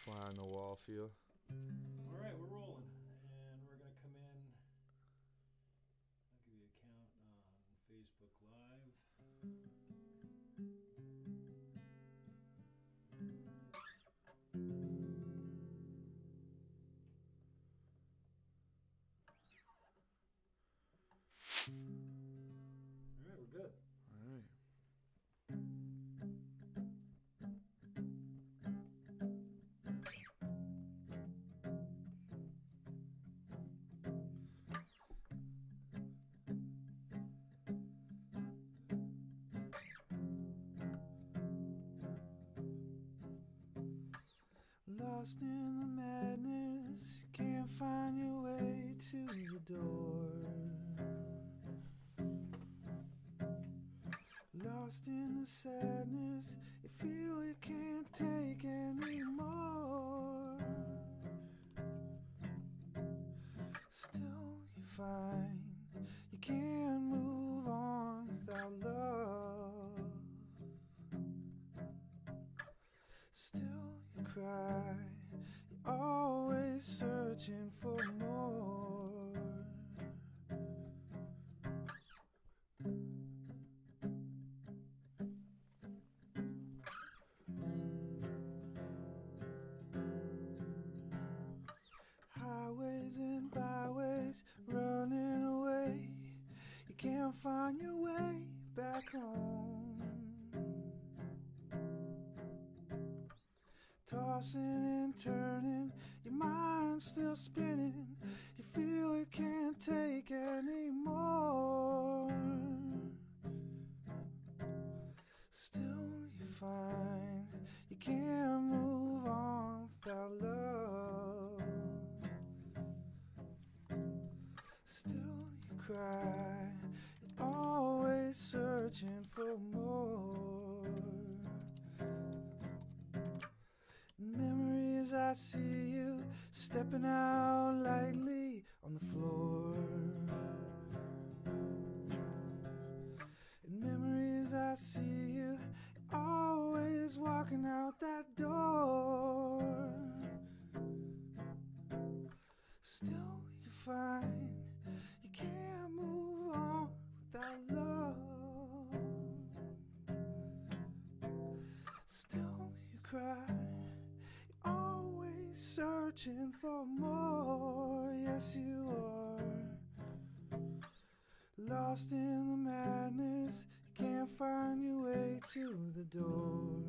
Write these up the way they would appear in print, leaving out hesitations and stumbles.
fly on the wall feel. All right, we're rolling, and we're gonna come in. I'll give you a count on Facebook Live. All right, we're good. All right. Lost in the madness, can't find your way to the door. Lost in the sadness, you feel you can't take anymore. Still you find you can't move on without love. Still you cry, you're always searching for more. Highways and byways, running away, you can't find your way back home. Tossing and turning, your mind's still spinning, you feel you can't take anymore. Still you find you can't move on without love. Still you cry, you're always searching for more. Memories, I see you stepping out lightly on the floor. In memories, I see you always walking out that door. Still you find you can't move on without love. Still you cry, always searching for more. Yes, you are. Lost in the madness, you can't find your way to the door.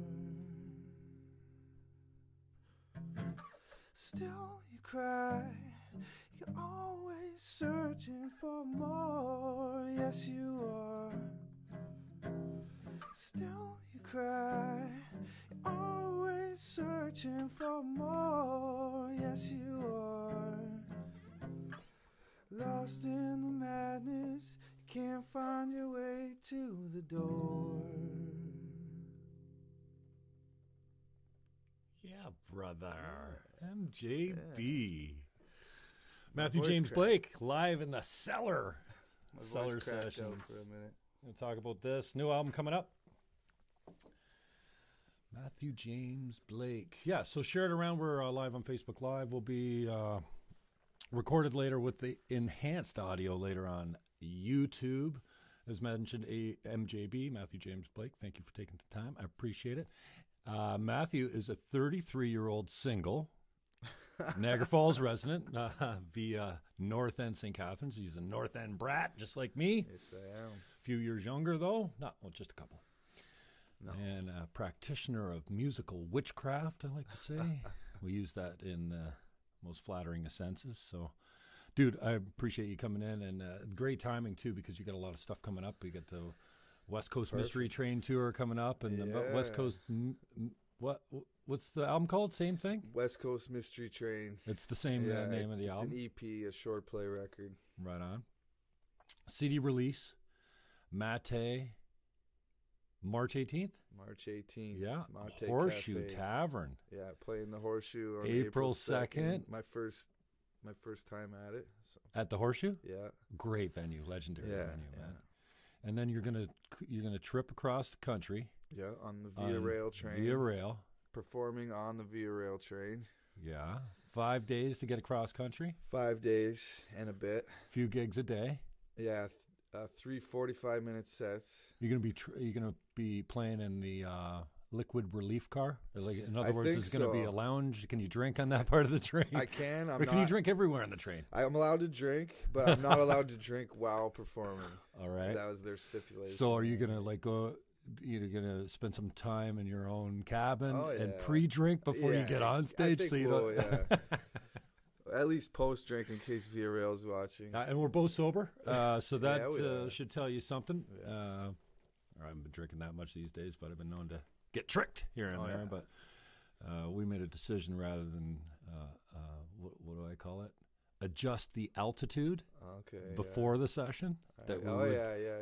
Still you cry, you're always searching for more. Yes, you are. Still you cry, you're always searching for more. Yes, you are. Lost in the madness, you can't find your way to the door. Yeah, brother. MJB. Matthew voice James cracked. Blake, live in the cellar. My Cellar voice cracked out sessions. for a minute. We'll talk about this. New album coming up. Matthew James Blake. Yeah, so share it around. We're live on Facebook Live. We'll be recorded later with the enhanced audio later on YouTube. As mentioned, MJB, Matthew James Blake. Thank you for taking the time. I appreciate it. Matthew is a 33-year-old single, Niagara Falls resident via North End St. Catharines. He's a North End brat, just like me. Yes, I am. A few years younger, though. Just a couple. No. And a practitioner of musical witchcraft, I like to say. We use that in most flattering of senses. So, dude, I appreciate you coming in. And great timing, too, because you got a lot of stuff coming up. We got the West Coast Mystery Train Tour coming up. And the West Coast... What's the album called? Same thing? West Coast Mystery Train. It's the same name of the album. It's an EP, a short play record. Right on. CD release, Mate, March 18th? March 18th. Yeah. Mate Horseshoe Cafe. Tavern. Yeah, playing the Horseshoe on April 2nd. My first time at it. So. At the Horseshoe? Yeah. Great venue, legendary venue, yeah. man. And then you're gonna trip across the country. Yeah, on the Via Rail train. Via Rail. performing on the Via Rail train. Yeah. 5 days to get across country. 5 days and a bit. Few gigs a day. Yeah, 3 45-minute sets. You're gonna be playing in the liquid relief car. Or like, in other words, it's gonna be a lounge. Can you drink on that part of the train? I can. Or can you drink everywhere on the train? I'm allowed to drink, but I'm not allowed to drink while performing. All right. That was their stipulation. So are you gonna go? You're gonna spend some time in your own cabin and pre-drink before you get on stage, so you don't. Yeah. At least post-drink in case Via Rail's watching. And we're both sober, so that should tell you something. I haven't been drinking that much these days, but I've been known to get tricked here and there. Yeah. But we made a decision rather than what do I call it? Adjust the altitude before the session.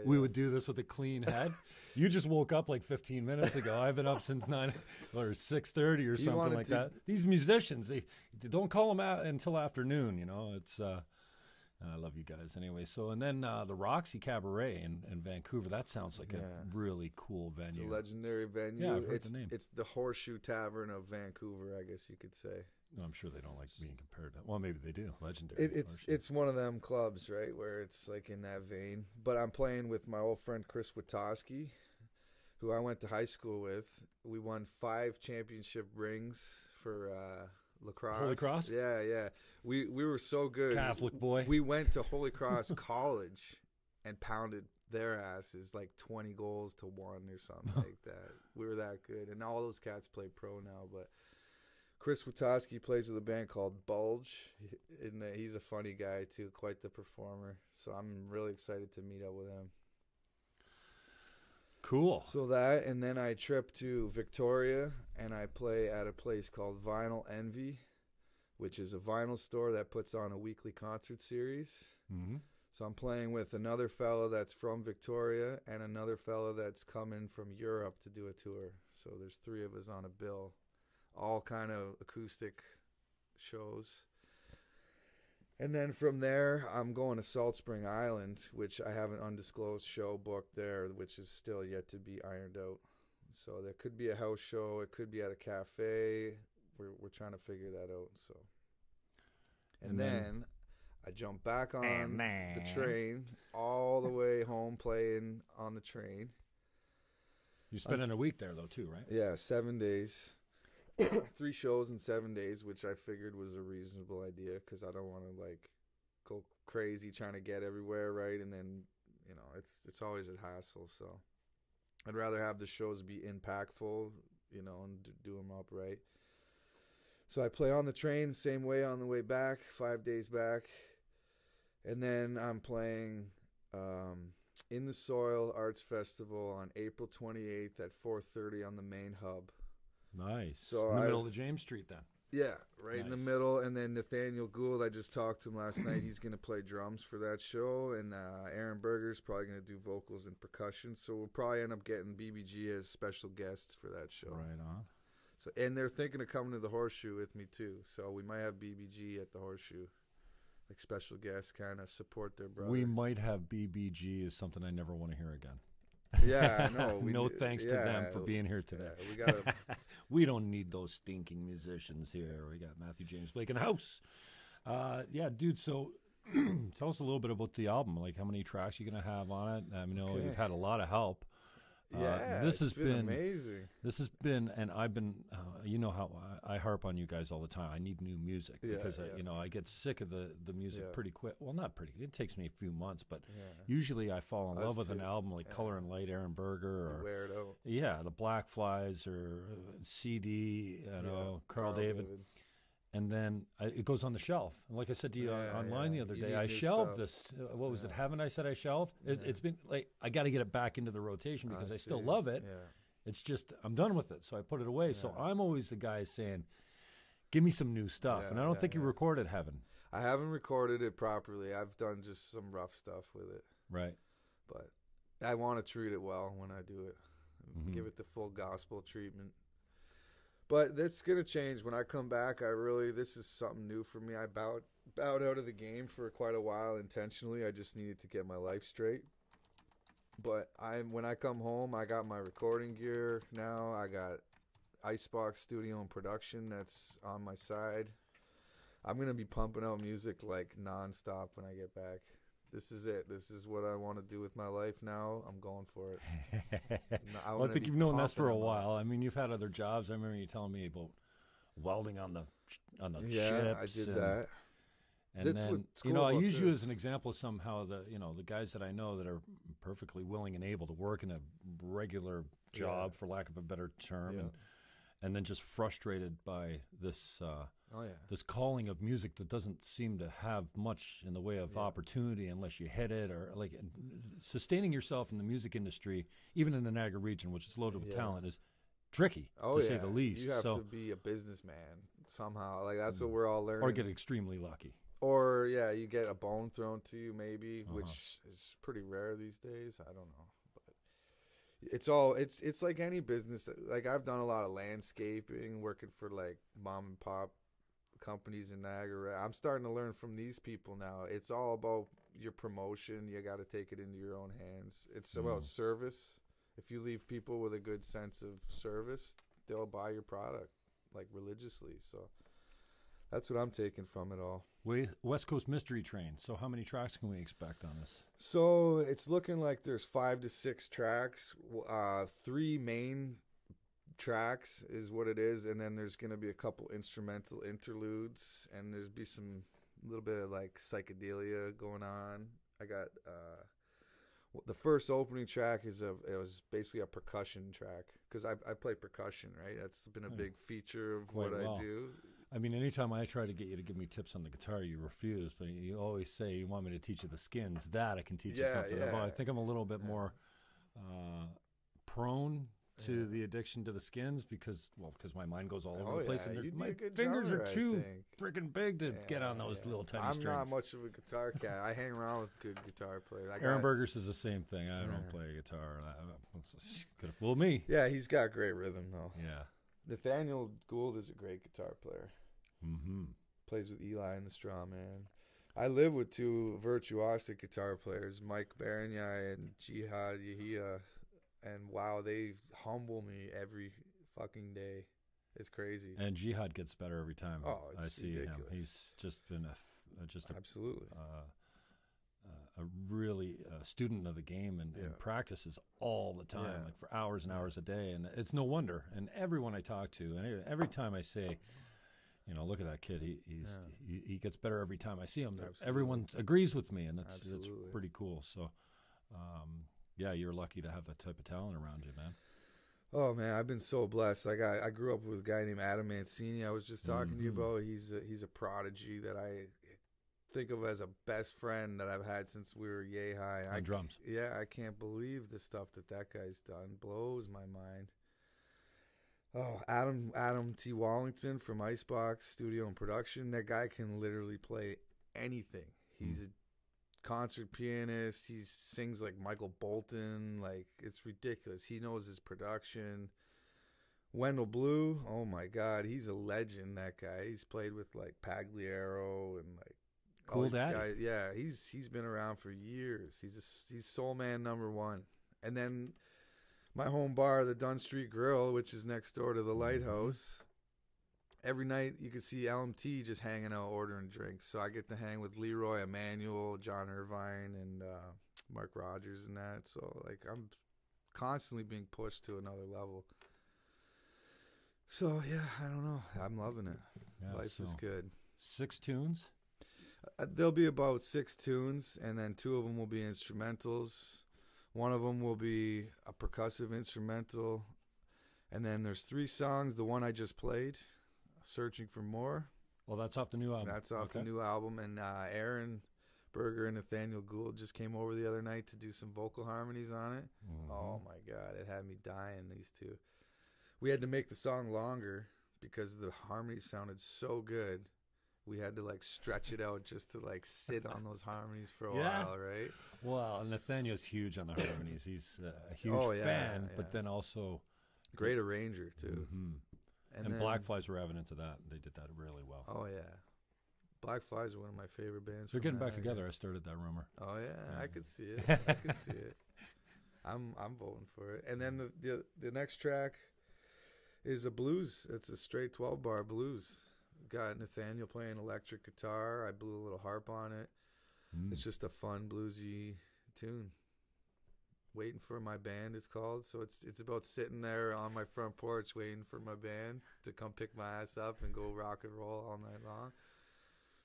We would do this with a clean head. You just woke up like 15 minutes ago. I've been up since 9 or 6:30 or something like that. These musicians, they don't call them out until afternoon. You know, it's. I love you guys anyway. So and then the Roxy Cabaret in Vancouver. That sounds like a really cool venue. It's a legendary venue. Yeah, I've heard the name. It's the Horseshoe Tavern of Vancouver, I guess you could say. No, I'm sure they don't like being compared to. Well, maybe they do. Legendary. It's one of them clubs, right, where it's like in that vein. But I'm playing with my old friend Chris Witowski, who I went to high school with. We won 5 championship rings for lacrosse. Holy Cross? Yeah. We were so good. Catholic boy. We went to Holy Cross College and pounded their asses like 20 goals to 1 or something like that. We were that good. And all those cats play pro now, but Chris Witowski plays with a band called Bulge, and he's a funny guy too, quite the performer. So I'm really excited to meet up with him. Cool. So that, and then I trip to Victoria, and I play at a place called Vinyl Envy, which is a vinyl store that puts on a weekly concert series. Mm-hmm. So I'm playing with another fellow that's from Victoria and another fellow that's coming from Europe to do a tour. So there's 3 of us on a bill. All kind of acoustic shows. And then from there, I'm going to Salt Spring Island, which I have an undisclosed show booked there, which is still yet to be ironed out. So there could be a house show. It could be at a cafe. We're trying to figure that out. So, and then I jump back on the train all the way home, playing on the train. You're spending a week there, though, too, right? Yeah, 7 days. 3 shows in 7 days, which I figured was a reasonable idea because I don't want to like go crazy trying to get everywhere right, and then it's always a hassle. So I'd rather have the shows be impactful, and do them up right. So I play on the train same way on the way back, 5 days back, and then I'm playing in the Soil Arts Festival on April 28th at 4:30 on the main hub. Nice. So in the middle of James Street, then. Yeah, right in the middle. And then Nathaniel Gould, I just talked to him last night. He's going to play drums for that show. And Aaron Berger's probably going to do vocals and percussion. So we'll probably end up getting BBG as special guests for that show. Right on. So, and they're thinking of coming to the Horseshoe with me, too. So we might have BBG at the Horseshoe. Like special guests, kind of support their brother. We might have BBG is something I never want to hear again. Yeah, I know. No thanks to them for being here today. Yeah, we don't need those stinking musicians here. We got Matthew James Blake in the house. Yeah, dude, so tell us a little bit about the album. Like, how many tracks you going to have on it? I know you've had a lot of help. This has been amazing. This has been, and I've been, you know how I harp on you guys all the time. I need new music because I get sick of the music pretty quick. Well, not pretty. It takes me a few months, but usually I fall in love with an album like Color and Light, Aaron Berger, or Wear It Out. Yeah, the Black Flies, or CD, Carl David. And then it goes on the shelf. And like I said to you online the other day, I shelved this. What was it? Haven't I said I shelved? It's been like I got to get it back into the rotation because I still love it. Yeah. It's just I'm done with it, so I put it away. Yeah. So I'm always the guy saying, "Give me some new stuff." And I don't think you recorded Heaven. I haven't recorded it properly. I've done just some rough stuff with it. Right. But I want to treat it well when I do it. Give it the full gospel treatment. But that's going to change. When I come back, this is something new for me. I bowed out of the game for quite a while intentionally. I just needed to get my life straight. But when I come home, I got my recording gear now. Icebox Studio and Production that's on my side. I'm going to be pumping out music like nonstop when I get back. This is it. This is what I want to do with my life now. I'm going for it. Well, I think you've known this for a while. I mean, you've had other jobs. I remember you telling me about welding on the ships. Yeah, I did that. And That's then, what's cool I about use you this. as an example of somehow the guys that I know that are perfectly willing and able to work in a regular job, for lack of a better term, and then just frustrated by this this calling of music that doesn't seem to have much in the way of opportunity unless you hit it, or like sustaining yourself in the music industry, even in the Niagara region, which is loaded with talent, is tricky to say the least. You have to be a businessman somehow. Like that's what we're all learning. Or get extremely lucky. Or you get a bone thrown to you maybe, which is pretty rare these days. I don't know, but it's like any business. Like I've done a lot of landscaping, working for like mom and pop companies in Niagara. I'm starting to learn from these people now. It's all about your promotion. You got to take it into your own hands. It's about service. If you leave people with a good sense of service, they'll buy your product like religiously. So that's what I'm taking from it all. West Coast Mystery Train. So how many tracks can we expect on this? So it's looking like there's 5 to 6 tracks. 3 main tracks is what it is, and then there's going to be a couple instrumental interludes, and there's be some little bit of like psychedelia going on. I got the first opening track it was basically a percussion track because I play percussion, right? That's been a big feature of what I do. I mean, anytime I try to get you to give me tips on the guitar, you refuse. But you always say you want me to teach you the skins. That I can teach you something about. I think I'm a little bit more prone to the addiction to the skins because my mind goes all over the place, and my fingers are too freaking big to get on those little tiny strings. I'm not much of a guitar cat. I hang around with good guitar players. Aaron Burgers says the same thing. I don't play guitar. Could have fooled me. Yeah, he's got great rhythm though. Yeah. Nathaniel Gould is a great guitar player. Mm-hmm. Plays with Eli and the Straw Man. I live with 2 virtuosic guitar players, Mike Baranyai and Jihad Yahia, and wow, they humble me every fucking day. It's crazy. And Jihad gets better every time I see ridiculous. him. He's just been absolutely a really student of the game and practices all the time, like for hours and hours a day. And it's no wonder. And everyone I talk to, and every time I say, look at that kid, he gets better every time I see him. Absolutely. Everyone agrees with me, and that's pretty cool. So, you're lucky to have that type of talent around you, man. Oh man, I've been so blessed. Like I grew up with a guy named Adam Mancini. I was just talking to you about. He's a prodigy that I think of as a best friend that I've had since we were yay high. On drums. Yeah, I can't believe the stuff that guy's done. Blows my mind. Oh, Adam T. Wallington from Icebox Studio and Production. That guy can literally play anything. He's a concert pianist. He sings like Michael Bolton. Like, it's ridiculous. He knows his production. Wendell Blue, oh my God, he's a legend. That guy. He's played with like Pagliaro and like Cool Daddy. Guys. Yeah, he's been around for years. He's soul man #1. And then my home bar, the Dunn Street Grill, which is next door to the Lighthouse. Every night you can see LMT just hanging out ordering drinks. So I get to hang with Leroy Emanuel, John Irvine, and Mark Rogers and that. So like I'm constantly being pushed to another level. So yeah, I don't know. I'm loving it. Yeah, Life is good. 6 tunes? There'll be about 6 tunes, and then 2 of them will be instrumentals. One of them will be a percussive instrumental. And then there's 3 songs. The one I just played, Searching for More. Well, that's off the new album. That's off the new album. And Aaron Berger and Nathaniel Gould just came over the other night to do some vocal harmonies on it. Mm-hmm. Oh, my God. It had me dying, these 2. We had to make the song longer because the harmonies sounded so good. We had to like stretch it out just to like sit on those harmonies for a while, right? Well, Nathaniel's huge on the harmonies. He's a huge fan, but then also great arranger too. Mm-hmm. And Black Flies were evidence of that. They did that really well. Oh yeah, Black Flies are one of my favorite bands. They're getting back together. I started that rumor. Oh yeah, I could see it. I could see it. I'm voting for it. And then the next track is a blues. It's a straight 12-bar blues. Got Nathaniel playing electric guitar. I blew a little harp on it. It's just a fun bluesy tune. Waiting for My Band, it's called. So it's about sitting there on my front porch waiting for my band to come pick my ass up and go rock and roll all night long.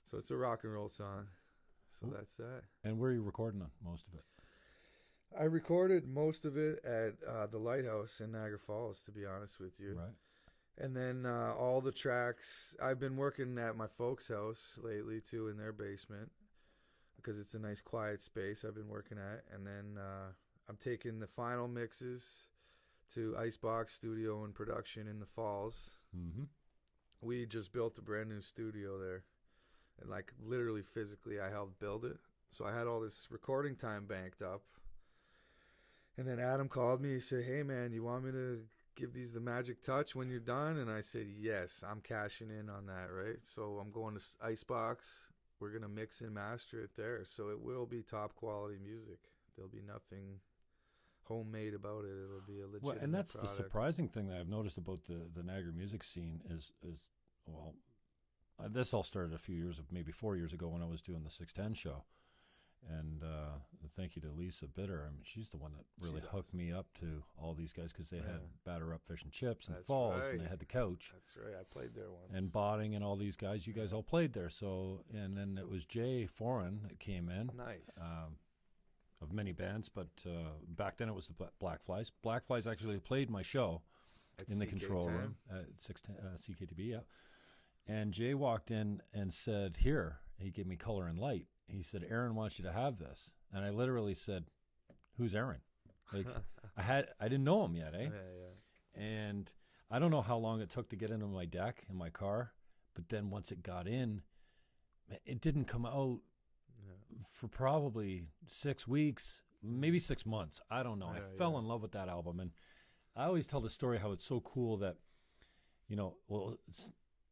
So it's a rock and roll song. So that's that. And where are you recording on most of it? I recorded most of it at the Lighthouse in Niagara Falls, to be honest with you. Right. And then all the tracks, I've been working at my folks' house lately, too, in their basement, because it's a nice quiet space I've been working at. And then I'm taking the final mixes to Icebox Studio and Production in the Falls. Mm-hmm. We just built a brand new studio there. And, like, literally physically, I helped build it. So I had all this recording time banked up. And then Adam called me. He said, hey, man, you want me to give these the magic touch when you're done? And I said, yes, I'm cashing in on that, right? So I'm going to Icebox. We're going to mix and master it there. So it will be top quality music. There'll be nothing homemade about it. It'll be a legitimate Well, and that's product. the surprising thing that I've noticed about the Niagara music scene is well, this all started maybe 4 years ago when I was doing the 610 show. And thank you to Lisa Bitter. I mean, she's the one that really hooked me up to all these guys, because they had Batter Up Fish and Chips and Falls, and they had the Couch. That's right. I played there once. And Botting and all these guys. You guys all played there. So, and then it was Jay Foreign that came in. Nice. Of many bands, but back then it was the Black Flies. Black Flies actually played my show in the control room at 610 CKTB. Yeah. And Jay walked in and said, "Here." He gave me Color and Light. He said, "Aaron wants you to have this." And I literally said, "Who's Aaron?" Like, I didn't know him yet, eh? Yeah. And I don't know how long it took to get into my deck in my car, but then once it got in, it didn't come out for probably 6 weeks, maybe 6 months. I don't know. I fell in love with that album. And I always tell the story how it's so cool that,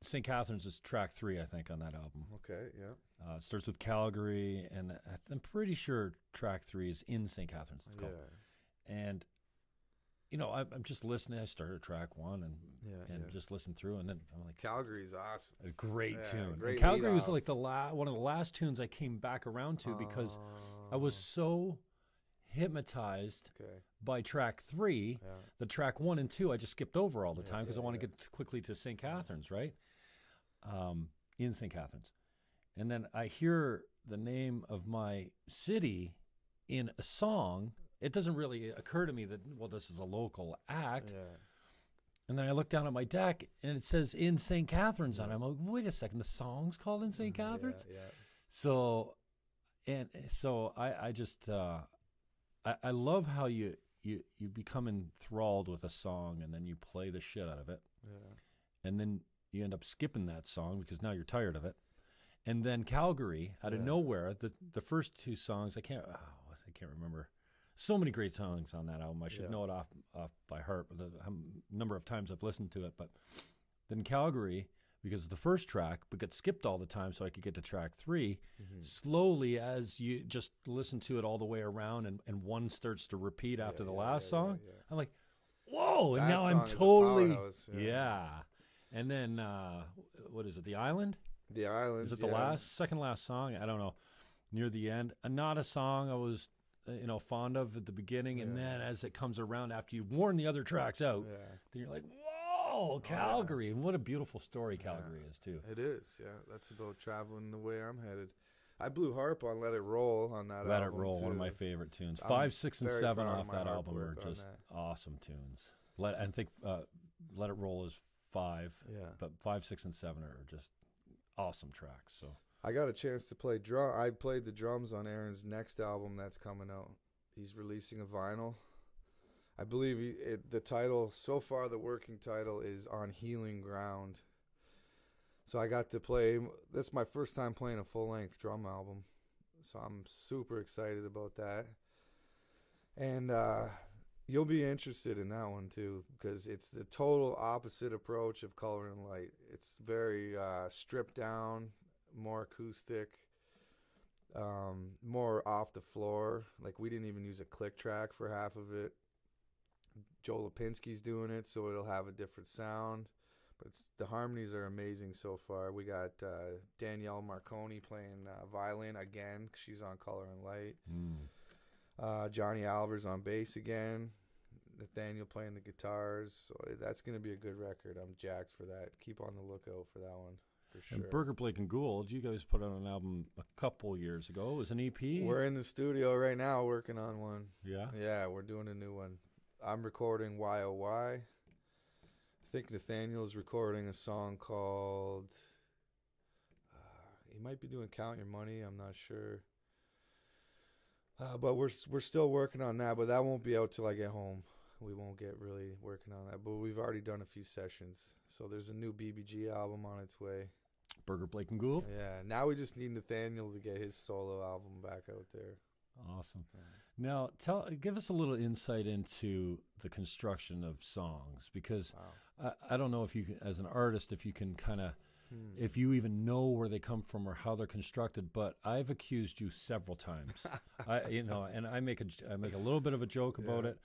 St. Catharines is track 3, I think, on that album. Okay, yeah. It starts with Calgary, and I'm pretty sure track 3 is in St. Catharines, it's called. And, I'm just listening. I started track 1 and just listened through, and then I'm like, Calgary's awesome. A great tune. Great and Calgary was like one of the last tunes I came back around to, because I was so hypnotized by track 3. The track 1 and 2 I just skipped over all the time because I want to get quickly to St. Catharines, right? In St. Catharines. And then I hear the name of my city in a song. It doesn't really occur to me that, well, this is a local act. And then I look down at my deck and it says in St. Catharines on it. I'm like, wait a second, the song's called in St. Catharines? So I just I love how you become enthralled with a song, and then you play the shit out of it. And then you end up skipping that song because now you're tired of it. And then Calgary, out of nowhere, the first 2 songs, I can't remember. So many great songs on that album. I should know it off by heart, the number of times I've listened to it. But then Calgary, because of the first track, but got skipped all the time so I could get to track 3, slowly as you just listen to it all the way around, and one starts to repeat after the last song. I'm like, whoa, and now I'm totally, And then, what is it, The Island? The Island. Is it the second last song? I don't know. Near the end. Not a song I was, fond of at the beginning, and then as it comes around, after you've worn the other tracks out, then you're like, whoa, Calgary. And what a beautiful story Calgary is, too. It is, That's about traveling the way I'm headed. I blew harp on Let It Roll on that album. Let It Roll, one of my favorite tunes. 5, 6, and 7 off that album are just awesome tunes. I think Let It Roll is 5, but 5, 6, and 7 are just awesome tracks. So I got a chance to play drum. I played the drums on Aaron's next album that's coming out. He's releasing a vinyl. I believe the title, so far the working title, is On Healing Ground. So I got to play, that's my first time playing a full-length drum album. So I'm super excited about that. And you'll be interested in that one too, because it's the total opposite approach of Color and Light. It's very stripped down, more acoustic, more off the floor. Like, we didn't even use a click track for half of it. Joe Lipinski's doing it, so it'll have a different sound. But the harmonies are amazing so far. We got Danielle Marconi playing violin again. She's on Color and Light. Johnny Alvar's on bass again. Nathaniel playing the guitars. So that's going to be a good record. I'm jacked for that. Keep on the lookout for that one, for sure. And Burger, Blake, and Gould, you guys put out an album a couple years ago. It was an EP? We're in the studio right now working on one. Yeah? Yeah, we're doing a new one. I'm recording YOY. I think Nathaniel's recording a song called, he might be doing Count Your Money, I'm not sure. But we're still working on that, but that won't be out till I get home. We won't get really working on that, but we've already done a few sessions. So there's a new BBG album on its way. Burger, Blake, and Gould? Yeah, now we just need Nathaniel to get his solo album back out there. Awesome. Now, give us a little insight into the construction of songs, because I don't know if you can, as an artist, if you can kind of, if you even know where they come from or how they're constructed. But I've accused you several times, and I make a little bit of a joke about it,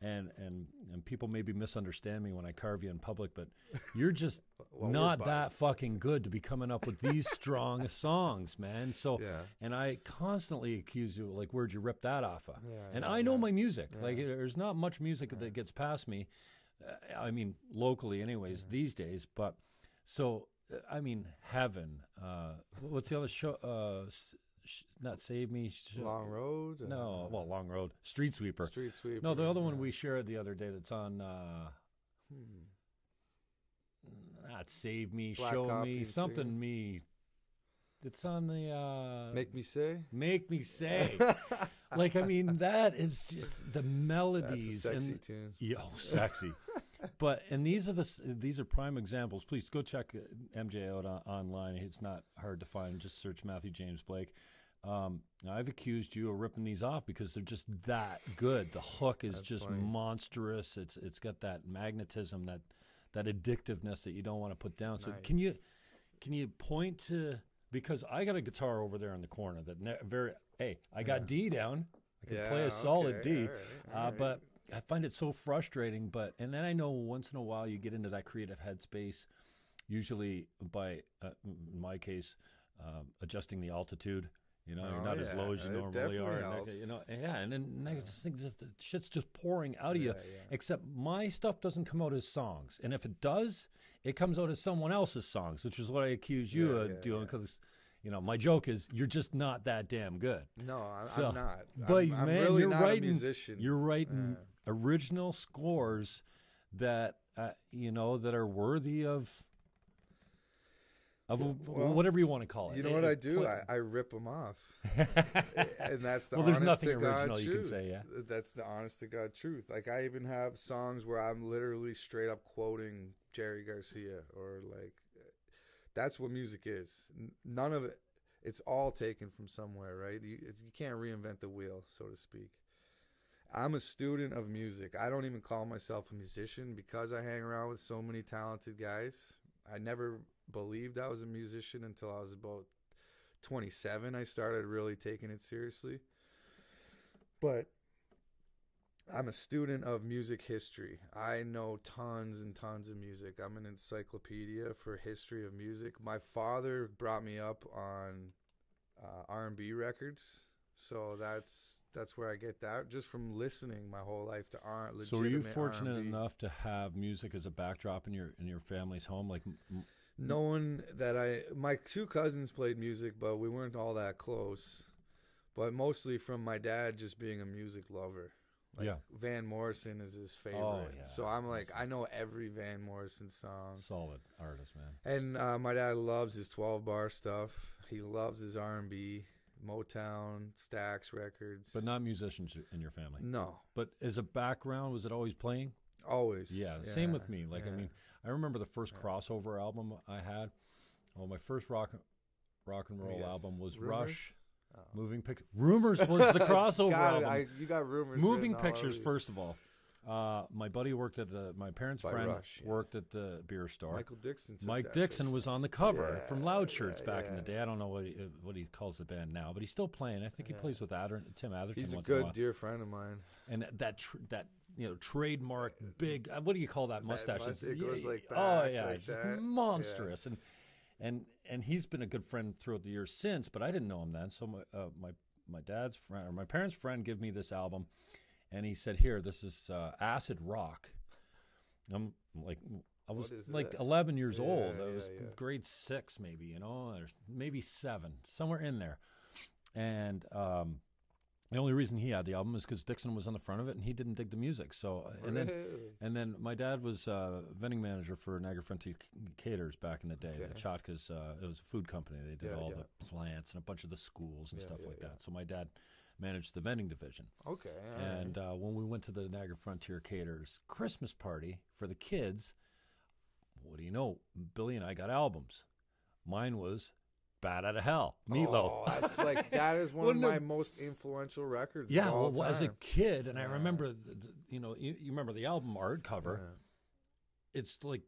and people maybe misunderstand me when I carve you in public, but you're just not that fucking good to be coming up with these strong songs, man. So, and I constantly accuse you, like, where'd you rip that off of? And I know my music. Like, there's not much music that gets past me. I mean, locally anyways, these days. But, so, I mean, Heaven. What's the other show? Not Save Me. Long Road? No, well, Long Road. Street Sweeper. Street Sweeper. No, the other one we shared the other day that's on not Save Me, Black Show Coffee Me, and something Cigarette. me. It's on the Make Me Say? Make Me Say. Like, I mean, that is just the melodies. That's a sexy and, tune. Yeah, sexy. But, and these are prime examples. Please go check MJ out online. It's not hard to find. Just search Matthew James Blake. I've accused you of ripping these off because they're just that good. The hook is just monstrous. It's got that magnetism, that addictiveness that you don't want to put down. So can you point to, because I got a guitar over there in the corner that I got D down. I can play a solid D, all right. But I find it so frustrating. And then I know once in a while you get into that creative headspace, usually by, in my case, adjusting the altitude. You know, you're not as low as you normally are. And then I just think that the shit's just pouring out of you. Except my stuff doesn't come out as songs, and if it does, it comes out as someone else's songs, which is what I accuse you of doing. Because, my joke is you're just not that damn good. No, I'm not. But I'm man, really you're not writing. A musician. You're writing original scores that that are worthy of whatever you want to call it. You know what I do? I rip them off. And that's the there's honest nothing to God original truth. You can say, yeah. That's the honest to God truth. Like, I even have songs where I'm literally straight up quoting Jerry Garcia, or like, that's what music is. None of it, it's all taken from somewhere, right? You can't reinvent the wheel, so to speak. I'm a student of music. I don't even call myself a musician because I hang around with so many talented guys. I never believed I was a musician until I was about 27. I started really taking it seriously. But I'm a student of music history. I know tons and tons of music. I'm an encyclopedia for history of music. My father brought me up on R&B records. So that's where I get that, just from listening my whole life to legitimate. So were you fortunate R&B. enough to have music as a backdrop in your family's home? Like, knowing that my two cousins played music, but we weren't all that close. But mostly from my dad just being a music lover. Like, Van Morrison is his favorite. Oh, yeah. So I'm like, I know every Van Morrison song. Solid artist, man. And my dad loves his 12-bar stuff. He loves his R&B, Motown, Stax records. But not musicians in your family? No. But as a background, was it always playing? Always. Yeah, same with me. Like, I mean, I remember the first crossover album I had. Well, my first rock and roll album was Rumors? Rush. Oh. Moving Pictures. Rumors was the crossover album. You got Rumors. Moving Pictures, first of all. My buddy worked at my parents' friend Rush, worked at the beer store. Michael Dixon. Mike Dixon was on the cover from Loud Shirts back in the day. I don't know what he calls the band now, but he's still playing. I think he plays with Tim Atherton. He's a once in a good while. dear friend of mine. And that trademark big. What do you call that mustache? It goes like that. Oh yeah, like just that. monstrous. And he's been a good friend throughout the years since, but I didn't know him then. So my dad's friend or my parents' friend gave me this album, and he said, "Here, this is acid rock." I'm like. I was like that? 11 years old. I was grade 6 maybe, or maybe 7, somewhere in there. And the only reason he had the album is because Dixon was on the front of it, and he didn't dig the music. So and then my dad was vending manager for Niagara Frontier Caters back in the day. The Chotkas, it was a food company. They did all the plants and a bunch of the schools and stuff like that. So my dad managed the vending division. Okay. And when we went to the Niagara Frontier Caters Christmas party for the kids, what do you know? Billy and I got albums. Mine was Bat Out of Hell, Meatloaf. Oh, that's like that is one of my most influential records. Yeah, of all time. As a kid, and I remember, you remember the album art cover. Yeah. It's like,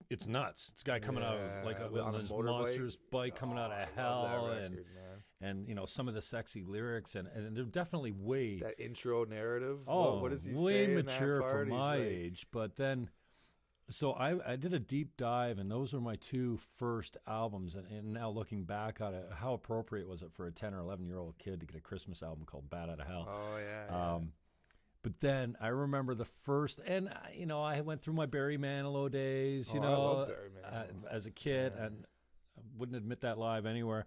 it's nuts. It's a guy coming out of like a monstrous bike coming out of hell, record, and some of the sexy lyrics, and they're definitely way that intro narrative. Oh, what does he way say mature for my like, age, but then. So I did a deep dive, and those were my 2 first albums. And now looking back on it, how appropriate was it for a 10 or 11-year-old kid to get a Christmas album called Bat Out of Hell? Oh, yeah. But then I remember the first, and, I went through my Barry Manilow days, I love Barry Manilow. As a kid, and I wouldn't admit that live anywhere.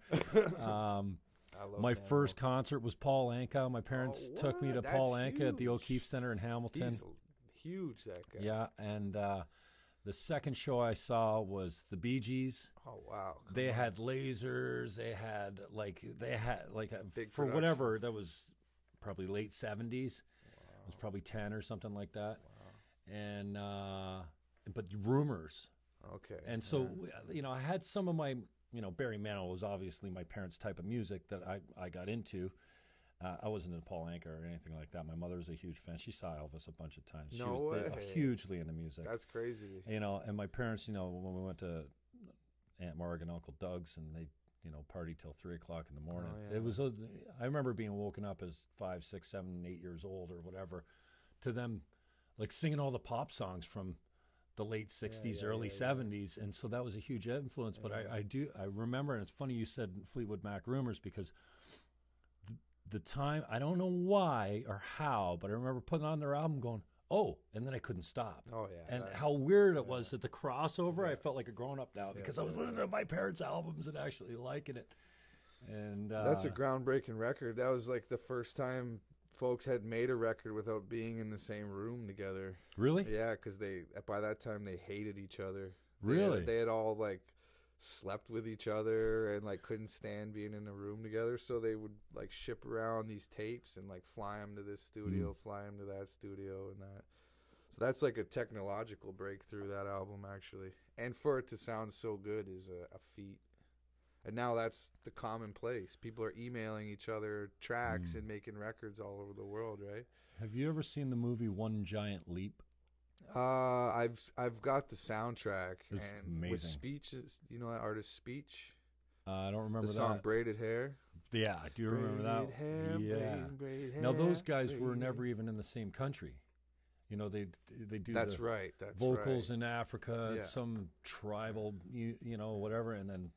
My first concert was Paul Anka. My parents took me to Paul Anka at the O'Keefe Center in Hamilton. He's huge, that guy. Yeah, and... the second show I saw was the Bee Gees. Oh wow! They had lasers. They had like a big for whatever that was probably late 70s. Wow. It was probably 10 or something like that. Wow. And but Rumors. Okay. And so I had some of my Barry Manilow was obviously my parents' type of music that I got into. I wasn't into Paul Anka or anything like that. My mother was a huge fan. She saw Elvis a bunch of times. She was hugely into music. That's crazy. And my parents, when we went to Aunt Marg and Uncle Doug's, and they, partied till 3:00 in the morning. Oh, yeah. It was. I remember being woken up as 5, 6, 7, 8 years old or whatever, to them, like singing all the pop songs from the late 60s, early 70s, and so that was a huge influence. But I remember, and it's funny you said Fleetwood Mac Rumors because. The time, I don't know why or how, but I remember putting on their album going, oh, and then I couldn't stop. Oh, yeah. And how weird it was at the crossover. I felt like a grown-up now because I was listening to my parents' albums and actually liking it. And that's a groundbreaking record. That was like the first time folks had made a record without being in the same room together. Really? Yeah, because by that time they hated each other. Really? They had all like slept with each other and like couldn't stand being in a room together, so they would like ship around these tapes and like fly them to this studio, fly them to that studio, and that. So that's like a technological breakthrough, that album actually, and for it to sound so good is a feat. And now that's the commonplace. People are emailing each other tracks and making records all over the world, right? Have you ever seen the movie One Giant Leap? I've got the soundtrack, it's and amazing. With Speech, that artist Speech. I don't remember the song that. Braided Hair. Yeah, I do remember that. Hair, braided hair. Now those guys were never even in the same country. They do that's right. That's vocals right. in Africa, some tribal, whatever, and then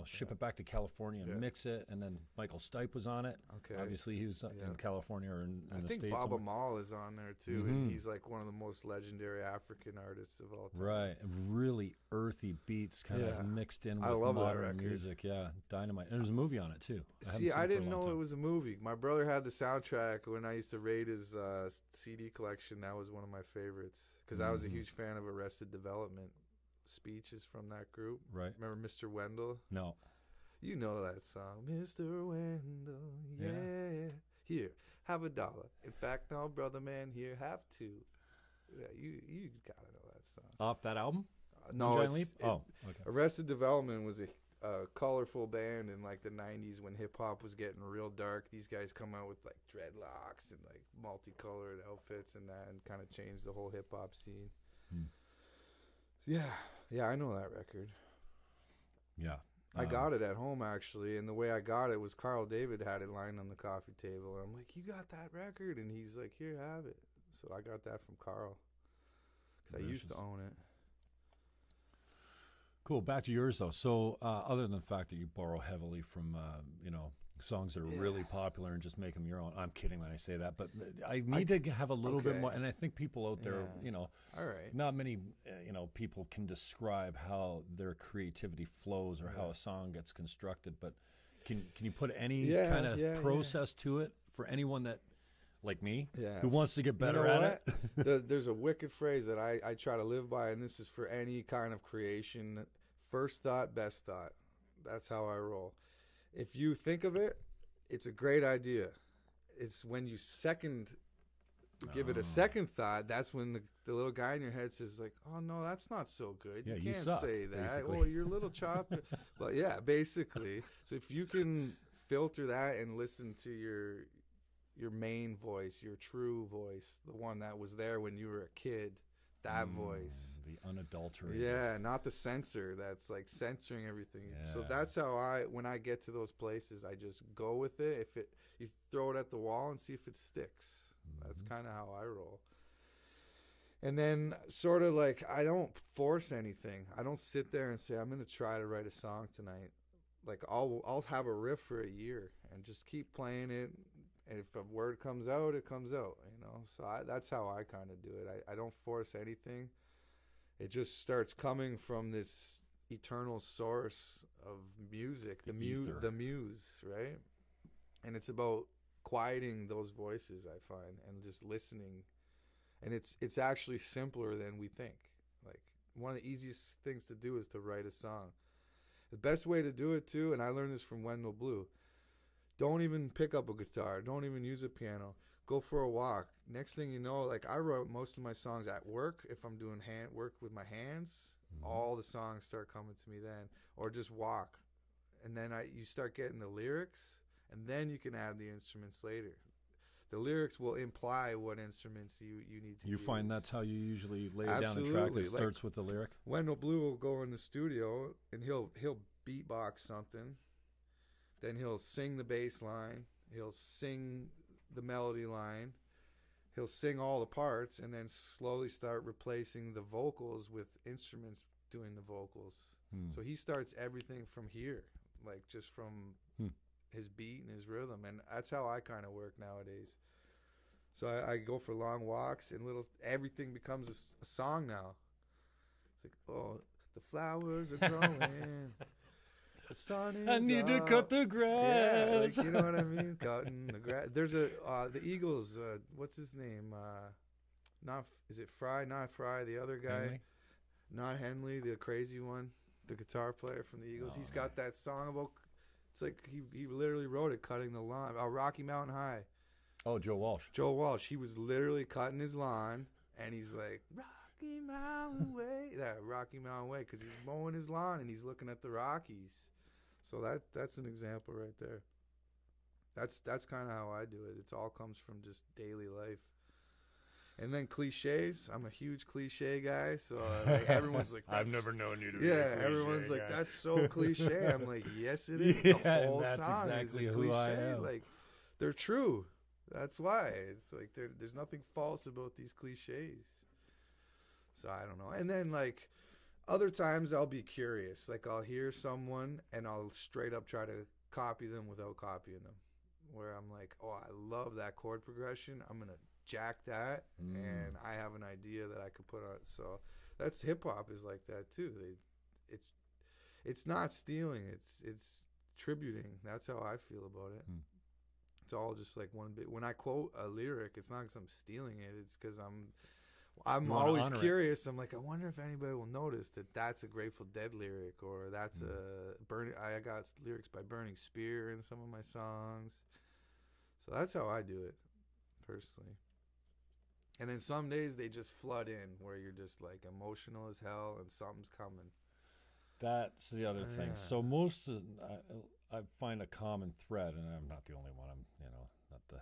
ship it back to California and mix it. And then Michael Stipe was on it. Okay, obviously he was in California or in the States. I think Baba Maal is on there too, and he's like one of the most legendary African artists of all time. Right, really earthy beats, kind of mixed in with modern music. Yeah, dynamite. And there's a movie on it too. I didn't know it was a movie. My brother had the soundtrack when I used to raid his CD collection. That was one of my favorites because I was a huge fan of Arrested Development. Speech is from that group. Right. Remember Mr. Wendell? No. You know that song. Mr. Wendell, yeah. Here, have $1. In fact, no, brother man, here, have 2. Yeah, you gotta know that song. Off that album? No, okay. Arrested Development was a colorful band in like the 90s when hip hop was getting real dark. These guys come out with like dreadlocks and like multicolored outfits and that, and kind of changed the whole hip hop scene. Yeah, I know that record. Yeah. I got it at home actually, and the way I got it was Carl David had it lying on the coffee table. I'm like, "You got that record?" And he's like, "Here, have it." So I got that from Carl because I used to own it. Cool. Back to yours, though. So other than the fact that you borrow heavily from, songs that are really popular and just make them your own. I'm kidding when I say that, but I need to have a little bit more. And I think people out there, all right, not many, people can describe how their creativity flows or how a song gets constructed. But can you put any kind of process to it for anyone that, like me, who wants to get better at it? There's a wicked phrase that I try to live by, and this is for any kind of creation. First thought, best thought. That's how I roll. If you think of it, it's a great idea. It's when you give it a second thought, that's when the little guy in your head says, like, oh, no, that's not so good. Yeah, you can't suck, say that. basically. Oh, you're a little chopped. But, yeah, basically. So if you can filter that and listen to your main voice, your true voice, the one that was there when you were a kid, that voice. The unadulterated. Yeah, not the censor that's like censoring everything. Yeah. So that's how when I get to those places, I just go with it. You throw it at the wall and see if it sticks. That's kind of how I roll. And then sort of like, I don't force anything. I don't sit there and say, I'm going to try to write a song tonight. Like I'll have a riff for a year and just keep playing it. And if a word comes out, it comes out, So that's how I kind of do it. I don't force anything. It just starts coming from this eternal source of music, the muse, right? And it's about quieting those voices, I find, and just listening. And it's actually simpler than we think. Like, one of the easiest things to do is to write a song. The best way to do it, too, and I learned this from Wendell Blue, don't even pick up a guitar. Don't even use a piano. Go for a walk. Next thing you know, like I wrote most of my songs at work. If I'm doing work with my hands, all the songs start coming to me then. Or just walk. And then you start getting the lyrics, and then you can add the instruments later. The lyrics will imply what instruments you need to use. You find that's how you usually lay it down a track that starts with the lyric? Wendell Blue will go in the studio, and he'll beatbox something. Then he'll sing the bass line. He'll sing the melody line. He'll sing all the parts and then slowly start replacing the vocals with instruments doing the vocals. So he starts everything from here, like just from his beat and his rhythm. And that's how I kind of work nowadays. So I go for long walks and everything becomes a song now. It's like, oh, the flowers are growing. The sun is I need to up. cut the grass. Yeah, like, you know what I mean? Cutting the grass. There's the Eagles. What's his name? Is it Fry? Not Fry. The other guy. Henley? Not Henley. The crazy one. The guitar player from the Eagles. He's got that song about. It's like he literally wrote it, cutting the lawn. Rocky Mountain High. Oh, Joe Walsh. Joe Walsh. He was literally cutting his lawn, and he's like, Rocky Mountain Way. That Rocky Mountain Way, because he's mowing his lawn and he's looking at the Rockies. So that's an example right there. That's kind of how I do it. It all comes from just daily life. And then cliches. I'm a huge cliche guy, so like, everyone's like, I've never known you to be a cliche everyone's guy. like, that's so cliche. I'm like, yes, it is. Yeah, the whole and that's song exactly is a who cliche. I am. Like, they're true. That's why. It's like there's nothing false about these cliches. So I don't know. And then like other times I'll be curious. Like I'll hear someone and I'll straight up try to copy them without copying them. Where I'm like, oh, I love that chord progression. I'm going to jack that and I have an idea that I could put on. So that's hip hop is like that too. It's not stealing. It's tributing. That's how I feel about it. It's all just like one bit. When I quote a lyric, it's not because I'm stealing it. It's because I'm always curious. I'm like, I wonder if anybody will notice that that's a Grateful Dead lyric, or that's I got lyrics by Burning Spear in some of my songs. So that's how I do it, personally. And then some days they just flood in, where you're just like emotional as hell, and something's coming. That's the other thing. So I find a common thread, and I'm not the only one. I'm, not the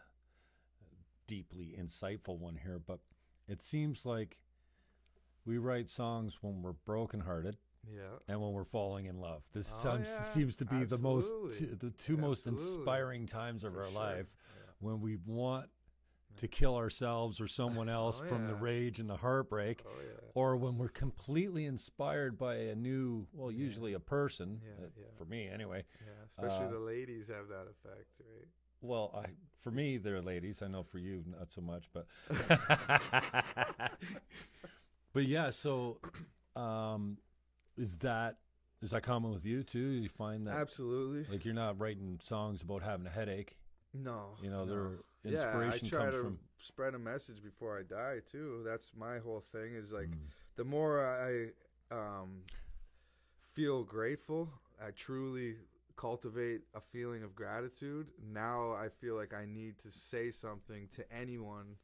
deeply insightful one here, but it seems like we write songs when we're brokenhearted, and when we're falling in love. This seems to be the two most inspiring times of our life, when we want to kill ourselves or someone else from the rage and the heartbreak, or when we're completely inspired by a new, well, usually a person, for me anyway. Yeah, especially the ladies have that effect, right? Well, for me, they're ladies. I know for you, not so much, but but yeah. So, is that common with you too? You find that absolutely, like you're not writing songs about having a headache. No, their inspiration I try comes to from spread a message before I die too. That's my whole thing. Is like the more I feel grateful, I truly cultivate a feeling of gratitude. Now I feel like I need to say something to anyone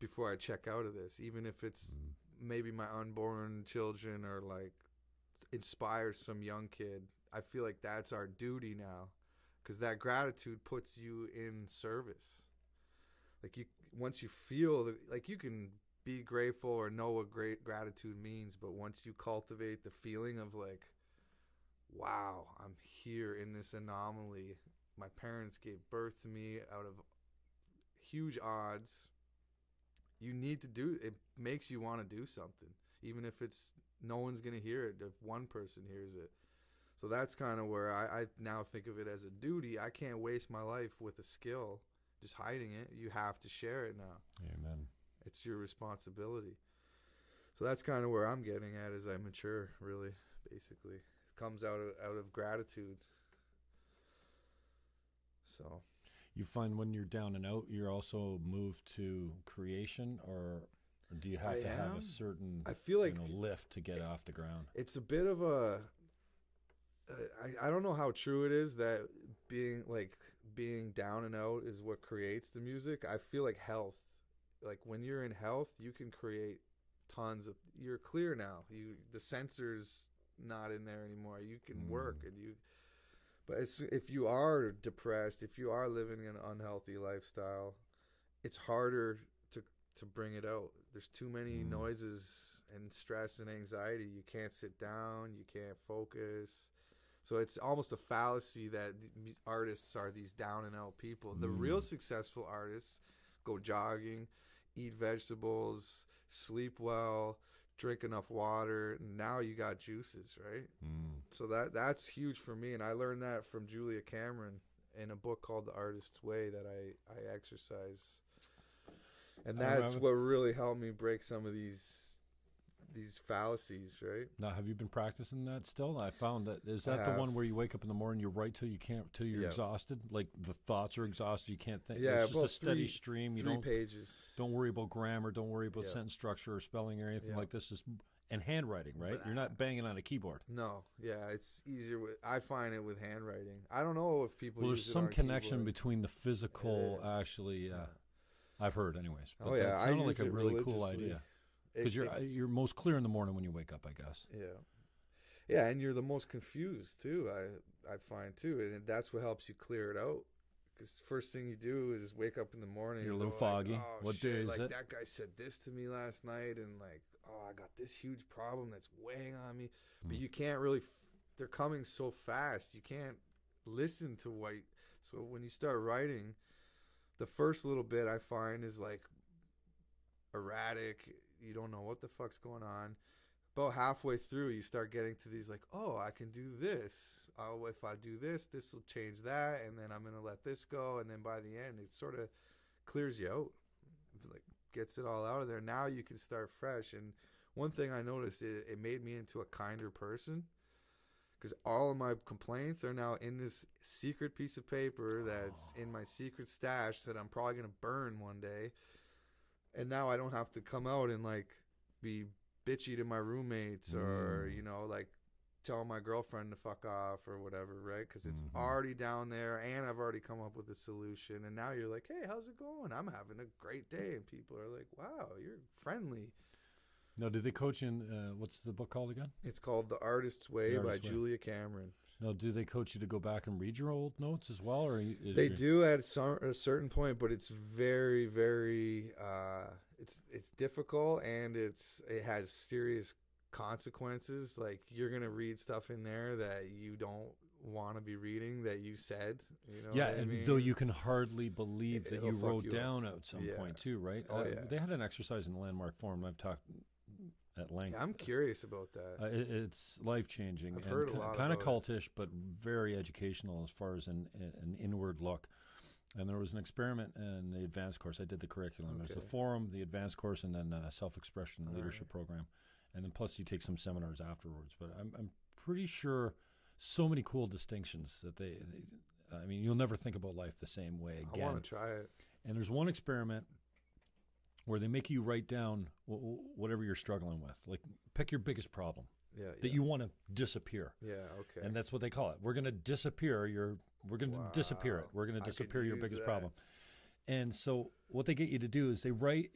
before I check out of this, even if it's maybe my unborn children or like inspire some young kid. I feel like that's our duty now, because that gratitude puts you in service. Like once you feel that, like you can be grateful or know what great gratitude means, but once you cultivate the feeling of like, wow, I'm here in this anomaly. My parents gave birth to me out of huge odds. You need to do it. Makes you want to do something, even if it's no one's going to hear it, if one person hears it. So that's kind of where I now think of it as a duty. I can't waste my life with a skill, just hiding it. You have to share it now. Amen. It's your responsibility. So that's kind of where I'm getting at as I mature, really, basically. Comes out of gratitude. So you find when you're down and out, you're also moved to creation, or do you have to have a certain I feel like lift to get off the ground? It's a bit of a I don't know how true it is that being down and out is what creates the music. I feel like health, like when you're in health, you can create tons of, you're clear now. The sensor's not in there anymore. You can work but if you are depressed, if you are living an unhealthy lifestyle, it's harder to bring it out. There's too many noises and stress and anxiety. You can't sit down, you can't focus. So it's almost a fallacy that artists are these down and out people. The real successful artists go jogging, eat vegetables, sleep well, drink enough water. Now you got juices, right? So that's huge for me. And I learned that from Julia Cameron in a book called The Artist's Way that I exercise. And that's what really helped me break some of these fallacies, right? Now, have you been practicing that still? I found that, is that the one where you wake up in the morning, you write till you're exhausted? Like the thoughts are exhausted, you can't think. Yeah, it's just a steady stream. You don't pages. Don't worry about grammar, don't worry about sentence structure or spelling or anything like this. And handwriting, right? You're not banging on a keyboard. No, it's easier I find it with handwriting. I don't know if people there's use it some on connection keyboard. between the physical, actually, I've heard anyways. But that sounded like a really cool idea. Because you're most clear in the morning when you wake up, I guess. Yeah, and you're the most confused too. I find too, and that's what helps you clear it out. Because first thing you do is wake up in the morning. You're a little foggy. Like, what shit, day is like, it? That guy said this to me last night, and like, I got this huge problem that's weighing on me. But you can't really. They're coming so fast. You can't listen to what. So when you start writing, the first little bit I find is like erratic. You don't know what the fuck's going on. About halfway through, you start getting to these like, I can do this. If I do this, this will change that, and then I'm going to let this go. And then by the end, it sort of clears you out, like gets it all out of there. Now you can start fresh. And one thing I noticed, it made me into a kinder person, because all of my complaints are now in this secret piece of paper that's in my secret stash that I'm probably going to burn one day. And now I don't have to come out and like be bitchy to my roommates or, like tell my girlfriend to fuck off or whatever, right? Because it's already down there and I've already come up with a solution. And now you're like, hey, how's it going? I'm having a great day. And people are like, wow, you're friendly. No, did they coach you in, what's the book called again? It's called The Artist's Way by Julia Cameron. No, do they coach you to go back and read your old notes as well? Or they do at a certain point, but it's very, very, it's difficult, and it has serious consequences. Like, you're going to read stuff in there that you don't want to be reading that you said. You know Yeah, what I and mean? though you can hardly believe that It'll you fuck wrote you down up. at some Yeah. point too, right? Oh, yeah. They had an exercise in the Landmark Forum. I've talked at length. Yeah, I'm curious about that. It's life-changing. I've heard a lot kind of about cultish, but very educational as far as an inward look. And there was an experiment in the advanced course. I did the curriculum. There's the Okay. forum, the advanced course, and then self-expression and All leadership right. program. And then plus you take some seminars afterwards. But I'm pretty sure so many cool distinctions that I mean, you'll never think about life the same way I again. want to try it. And there's one experiment where they make you write down whatever you're struggling with. Like, pick your biggest problem Yeah. that yeah. you want to disappear. Yeah. Okay. And that's what they call it. We're going to disappear we're going to disappear it. Wow. We're going to I could disappear your use biggest that. problem. And so what they get you to do is they write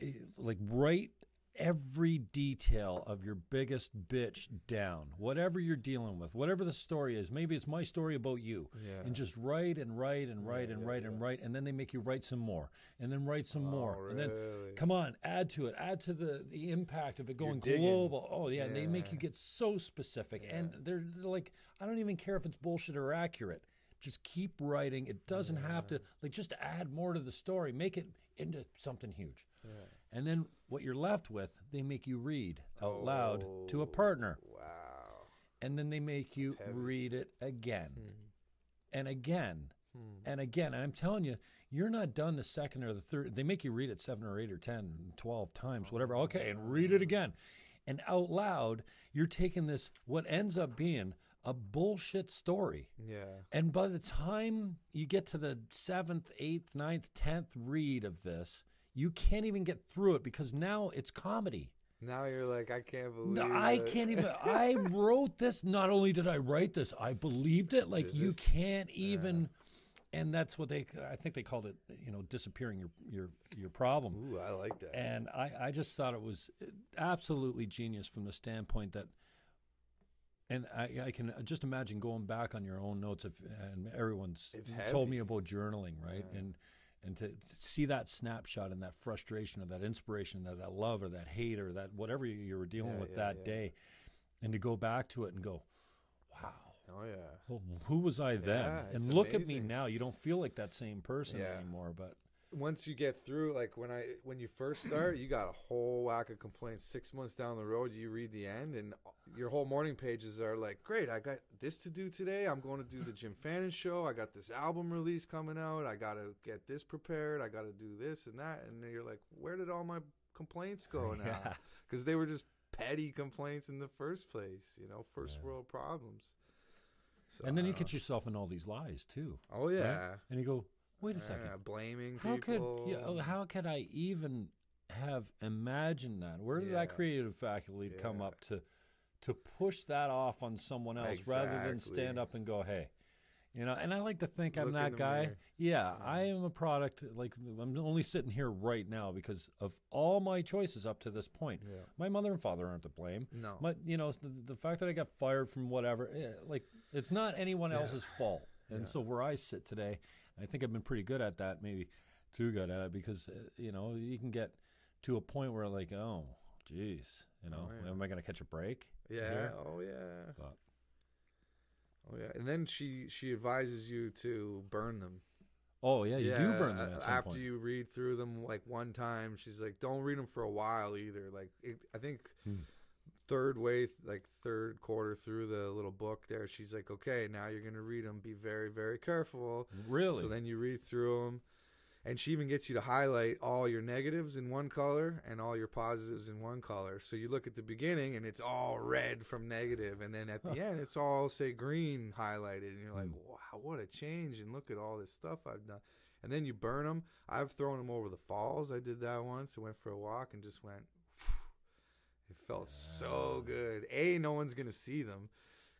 every detail of your biggest bitch down, whatever you're dealing with, whatever the story is. Maybe it's my story about you. Yeah. And just write and write and write and yeah, write yeah. and write. And then they make you write some more and then write some more. Oh, And then really? come on, add to it, add to the impact of it going digging. global. Oh, yeah. And they make you Yeah. get so specific. Yeah. And they're like, I don't even care if it's bullshit or accurate. Just keep writing. It doesn't have to, like, just add more to the story. Make it into something huge. Yeah. And then what you're left with, they make you read out loud to a partner. Wow. And then they make you That's heavy. read it again and again Hmm. and again. And I'm telling you, you're not done the second or the third. They make you read it 7 or 8 or 10, 12 times, whatever. Okay, and read it again. And out loud, you're taking this, what ends up being a bullshit story. Yeah. And by the time you get to the 7th, 8th, 9th, 10th read of this, you can't even get through it because now it's comedy. Now you're like, I can't believe No, I it. can't even. I wrote this. Not only did I write this, I believed it. Like, you can't even. And that's what I think they called it, disappearing your problem. Ooh, I like that. And I just thought it was absolutely genius from the standpoint that, and I can just imagine going back on your own notes and everyone's It's told heavy. me about journaling, right? Yeah. And to see that snapshot and that frustration or that inspiration or that love or that hate or that whatever you were dealing with that day, and to go back to it and go, wow. Oh, yeah. Well, who was I then? Yeah, and it's look at me amazing. now. You don't feel like that same person Yeah. anymore. But Once you get through, like when you first start, you got a whole whack of complaints. 6 months down the road, you read the end, and your whole morning pages are like, great, I got this to do today. I'm going to do the Jim Fannon Show. I got this album release coming out. I got to get this prepared. I got to do this and that. And then you're like, where did all my complaints go now? Yeah. Because they were just petty complaints in the first place, first world problems. So, and then I you don't get yourself in all these lies too. know. Oh, yeah. Right? And you go, wait a second. Blaming How people. how could I even have imagined that? Where did that Yeah. creative faculty come Yeah. up to push that off on someone else rather than Exactly. stand up and go, hey, and I like to think I'm Look in that the guy. mirror. Yeah, I am a product. Like, I'm only sitting here right now because of all my choices up to this point. Yeah. My mother and father aren't to blame. No. But the fact that I got fired from whatever, like, it's not anyone else's fault. And so where I sit today, I think I've been pretty good at that, maybe too good at it, because you can get to a point where, like, oh, geez, am I going to catch a break? Yeah. here? Oh, yeah. But, Oh, yeah. And then she advises you to burn them. oh yeah, you do burn them at some after point. you read through them like one time. She's like, don't read them for a while either. Like, I think third quarter through the little book there, she's like, okay, now you're gonna read them. Be very, very careful. Really? So then you read through them. And she even gets you to highlight all your negatives in one color and all your positives in one color. So you look at the beginning and it's all red from negative, and then at the end it's all, say, green highlighted. And you're like, wow, what a change. And look at all this stuff I've done. And then you burn them. I've thrown them over the falls. I did that once. I went for a walk and just went, it felt so good. No one's going to see them,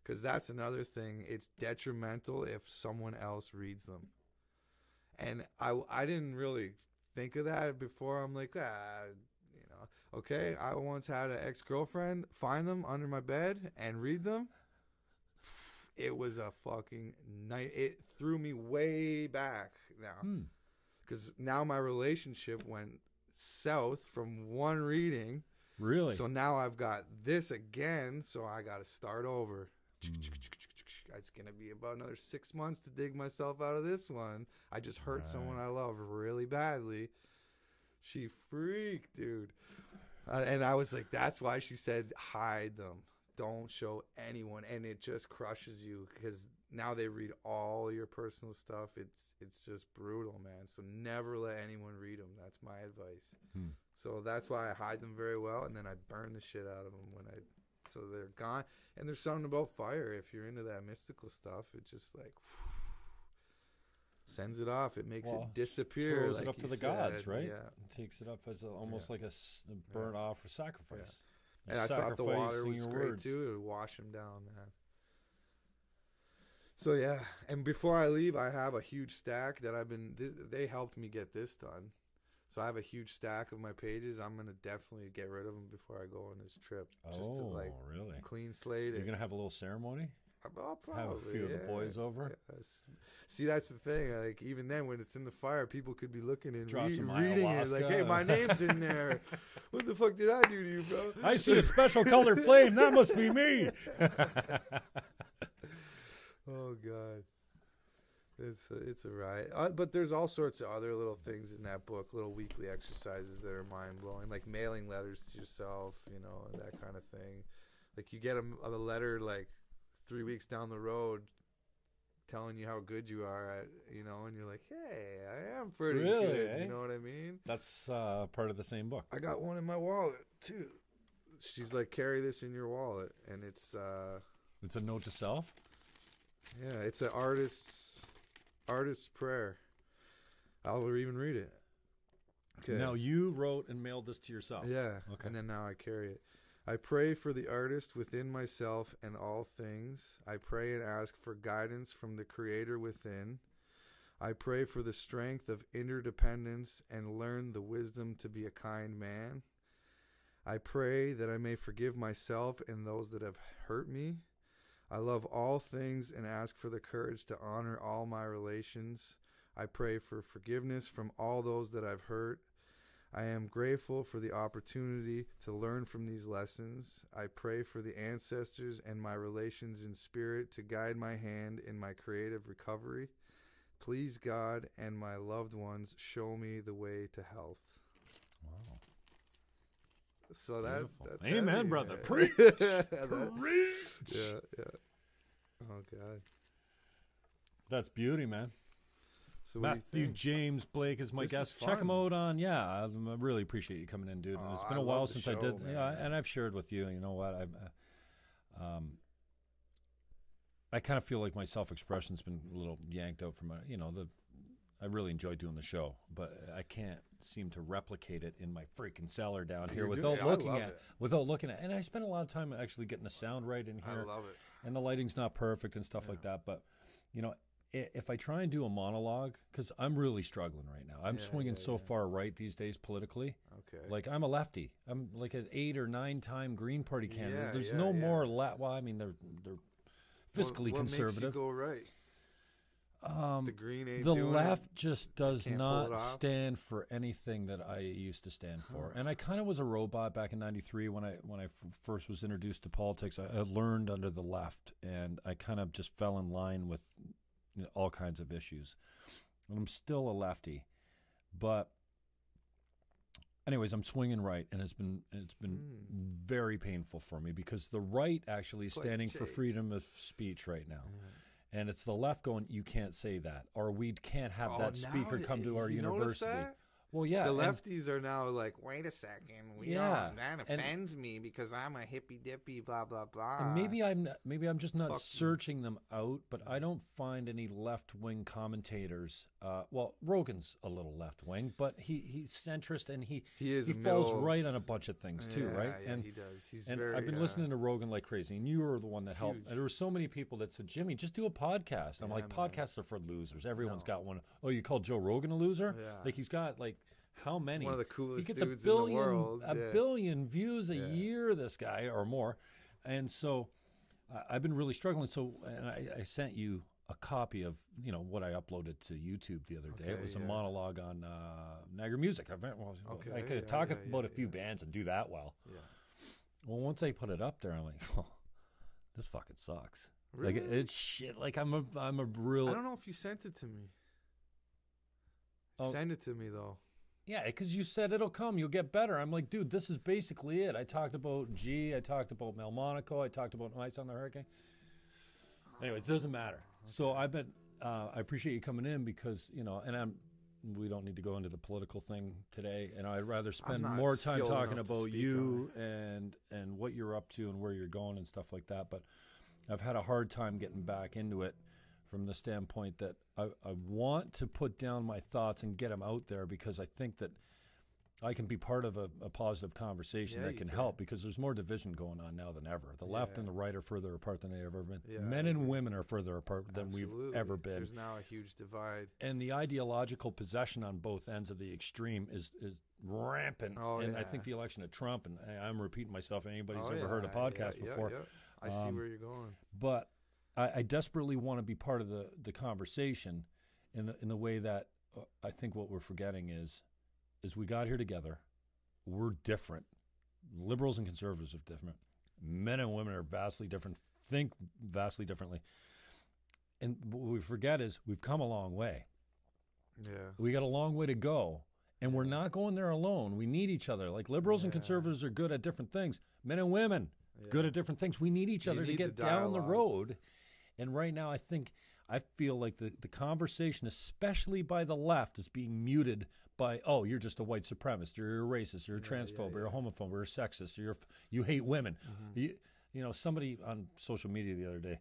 because that's another thing. It's detrimental if someone else reads them. And I didn't really think of that before. I'm like, okay, I once had an ex-girlfriend find them under my bed and read them. It was a fucking night. It threw me way back now. Because now my relationship went south from one reading. Really? So now I've got this again, so I got to start over. it's going to be about another 6 months to dig myself out of this one. I just hurt someone I love really badly. She freaked, dude. And I was like, that's why she said hide them. Don't show anyone. And it just crushes you because now they read all your personal stuff. It's just brutal, man. So never let anyone read them. That's my advice. So that's why I hide them very well, and then I burn the shit out of them so they're gone. And there's something about fire. If you're into that mystical stuff, it just like sends it off. It makes it disappear. Throws like it up to the gods, right? Yeah. It takes it up as almost like a burnt off or sacrifice. Yeah. And I thought the water was great too to wash them down, man. So yeah, and before I leave, I have a huge stack that they helped me get this done. So I have a huge stack of my pages. I'm going to definitely get rid of them before I go on this trip. Just to really? Clean slate. You're going to have a little ceremony? I'll probably. Have a few of the boys over? Yes. See, that's the thing. Like, even then, when it's in the fire, people could be looking and reading it. Like, hey, my name's in there. What the fuck did I do to you, bro? I see a special colored flame. That must be me. Oh, God. It's a riot. But there's all sorts of other little things in that book, little weekly exercises that are mind-blowing, like mailing letters to yourself, and that kind of thing. Like, you get a letter, like, 3 weeks down the road telling you how good you are at, and you're like, hey, I am pretty good. Eh? You know what I mean? That's part of the same book. I got one in my wallet, too. She's like, carry this in your wallet, and it's a note to self? Yeah, it's an artist's prayer. I'll even read it. Okay. Now, you wrote and mailed this to yourself. Yeah, okay. And then now I carry it. I pray for the artist within myself and all things. I pray and ask for guidance from the Creator within. I pray for the strength of interdependence and learn the wisdom to be a kind man. I pray that I may forgive myself and those that have hurt me. I love all things and ask for the courage to honor all my relations. I pray for forgiveness from all those that I've hurt. I am grateful for the opportunity to learn from these lessons. I pray for the ancestors and my relations in spirit to guide my hand in my creative recovery. Please, God and my loved ones, show me the way to health. Wow. So that's amen, heavy, brother. Man. Preach. Preach. Yeah. Oh, God. That's beauty, man. So Matthew James Blake is my guest. Check him out on, I really appreciate you coming in, dude. And it's been a while since I did. Man. Yeah, and I've shared with you. You know what? I kind of feel like my self-expression's been a little yanked out from I really enjoy doing the show, but I can't seem to replicate it in my freaking cellar down here without looking at. And I spend a lot of time actually getting the sound right in here. I love it. And the lighting's not perfect and stuff like that, but if I try and do a monologue, because I'm really struggling right now. I'm swinging so far right these days politically. Okay. Like, I'm a lefty. I'm like an 8 or 9 time Green Party candidate. There's no more well, I mean, they're fiscally conservative. What makes you go right? The Green ain't the doing left it. just does not stand for anything that I used to stand for. And I kind of was a robot back in '93 when I first was introduced to politics. I learned under the left, and I kind of just fell in line with all kinds of issues. And I'm still a lefty, but anyways, I'm swinging right, and it's been very painful for me because the right actually is standing for freedom of speech right now. And it's the left going, you can't say that, or we can't have that speaker come to our university. That? Well, yeah. The lefties are now like, wait a second. That offends me because I'm a hippy-dippy, blah, blah, blah. And maybe I'm just not searching them out, but I don't find any left-wing commentators. Well, Rogan's a little left-wing, but he's centrist, and he falls right on a bunch of things too, right? Yeah, and he does. I've been listening to Rogan like crazy, and you were the one that helped. And there were so many people that said, Jimmy, just do a podcast. I'm like, podcasts are for losers. Everyone's got one. Oh, you called Joe Rogan a loser? Yeah. Like, he's got like, how many? One of the coolest dudes in the world. A billion views a year, this guy, or more. And so I've been really struggling. So, and I sent you a copy of, what I uploaded to YouTube the other day. It was a monologue on Niagara music. I could talk about a few bands and do that well. Yeah. Well, once I put it up there, I'm like, oh, this fucking sucks. Really? Like it's shit. Like I'm a real. I don't know if you sent it to me. Send it to me though. Yeah, because you said it'll come. You'll get better. I'm like, dude, this is basically it. I talked about G. I talked about Mel Monaco. I talked about Ice on the Hurricane. Anyways, it doesn't matter. Okay. So I appreciate you coming in because, and we don't need to go into the political thing today. And I'd rather spend more time talking about you and what you're up to and where you're going and stuff like that. But I've had a hard time getting back into it from the standpoint that I want to put down my thoughts and get them out there because I think that I can be part of a positive conversation that can help because there's more division going on now than ever. The left and the right are further apart than they've ever been. Yeah, men and women are further apart than we've ever been. There's now a huge divide. And the ideological possession on both ends of the extreme is rampant. I think the election of Trump, and I'm repeating myself, anybody's ever heard a podcast before. I see where you're going. But I desperately want to be part of the conversation in the way that I think what we're forgetting is we got here together. We're different. Liberals and conservatives are different. Men and women are vastly different, think vastly differently. And what we forget is we've come a long way. Yeah. We got a long way to go. And we're not going there alone. We need each other. Like liberals and conservatives are good at different things. Men and women, good at different things. We need each other to get down the road. And right now, I feel like the conversation, especially by the left, is being muted by, oh, you're just a white supremacist, you're a racist, you're a transphobe, you're a homophobe, you're a sexist, you hate women. Mm-hmm. Somebody on social media the other day,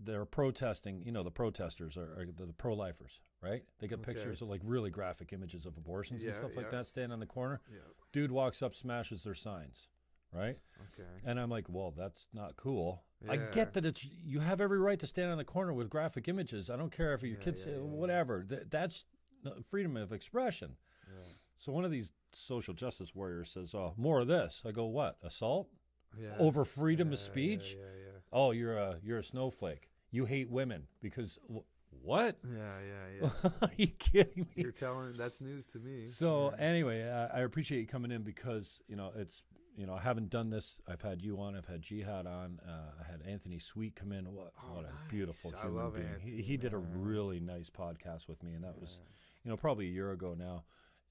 they're protesting, the protesters are the pro-lifers, right? They get pictures of like really graphic images of abortions and stuff like that standing on the corner. Yeah. Dude walks up, smashes their signs. Right? Okay. And I'm like, well, that's not cool. Yeah. I get that you have every right to stand on the corner with graphic images. I don't care if your kids, whatever. That's freedom of expression. Yeah. So one of these social justice warriors says, oh, more of this. I go, what? Assault? Yeah. Over freedom of speech? Yeah. Oh, you're a snowflake. You hate women because... What? Yeah. Are you kidding me? That's news to me. So anyway, I appreciate you coming in because, it's... I haven't done this. I've had you on. I've had Jihad on. I had Anthony Sweet come in. What a beautiful human being. Anthony, he did a really nice podcast with me, and that was, probably a year ago now.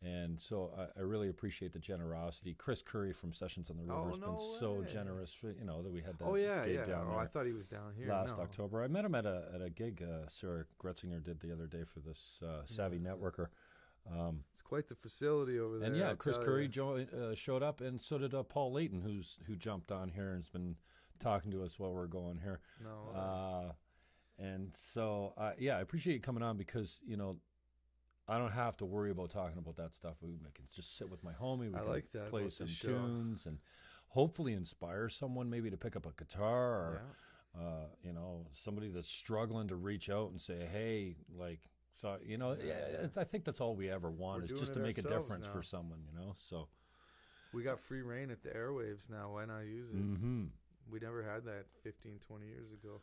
And so I really appreciate the generosity. Chris Curry from Sessions on the River has been so generous, that we had that gig down there. I thought he was down here. Last October. I met him at a gig Sarah Gretzinger did the other day for this Savvy Networker. It's quite the facility over there. And Chris Curry showed up, and so did Paul Layton, who jumped on here and has been talking to us while we're going here. And so, I appreciate you coming on because, I don't have to worry about talking about that stuff. I can just sit with my homie. We can play some tunes and hopefully inspire someone maybe to pick up a guitar or, somebody that's struggling to reach out and say, hey, like... So, I think that's all we ever want is just to make a difference for someone, so. We got free reign at the airwaves now. Why not use it? Mm-hmm. We never had that 15, 20 years ago.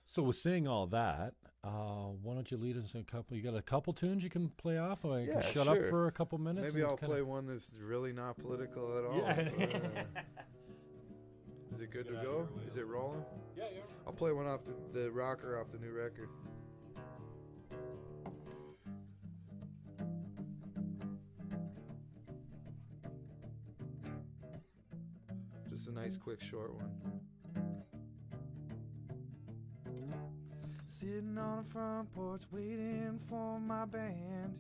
So with saying all that, why don't you lead us in you got a couple tunes you can play off? Or you can shut up for a couple minutes? Maybe I'll play one that's really not political at all. Yeah. So, is it good to go? Is it rolling? Yeah. I'll play one off the rocker off the new record. Just a nice, quick, short one. Sitting on the front porch waiting for my band.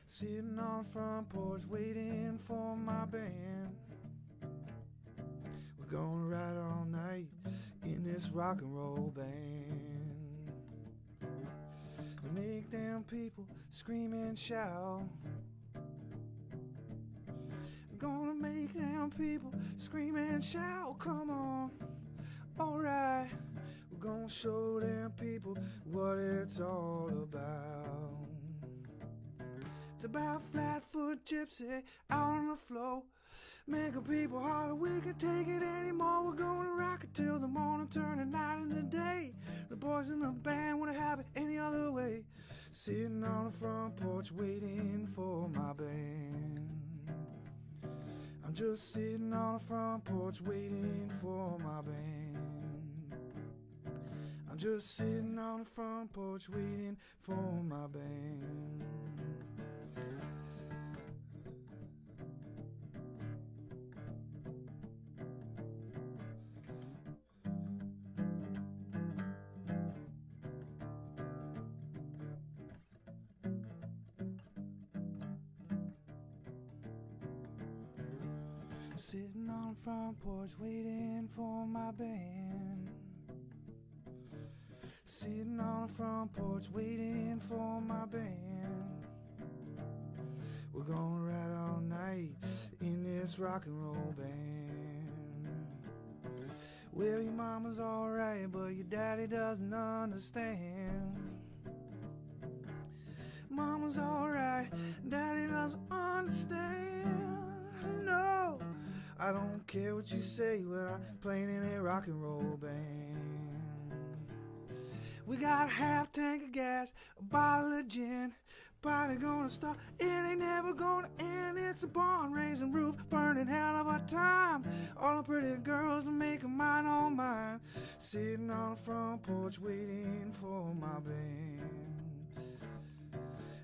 Sitting on the front porch waiting for my band. We're gonna ride all night in this rock and roll band. Make them people scream and shout. Gonna make them people scream and shout. Come on, alright. We're gonna show them people what it's all about. It's about Flatfoot Gypsy out on the floor. Making people holler, we can take it anymore. We're gonna rock it till the morning, turn the night into day. The boys in the band wanna have it any other way. Sitting on the front porch waiting for my band. I'm just sitting on the front porch waiting for my band. I'm just sitting on the front porch waiting for my band. Sitting on the front porch waiting for my band. Sitting on the front porch waiting for my band. We're gonna ride all night in this rock and roll band. Well, your mama's alright, but your daddy doesn't understand. Mama's alright, daddy doesn't understand. No, I don't care what you say when I'm playing in a rock and roll band. We got a half tank of gas, a bottle of gin. Party gonna start, it ain't never gonna end. It's a barn raising roof, burning hell of a time. All the pretty girls are making mine on mine. Sitting on the front porch waiting for my band.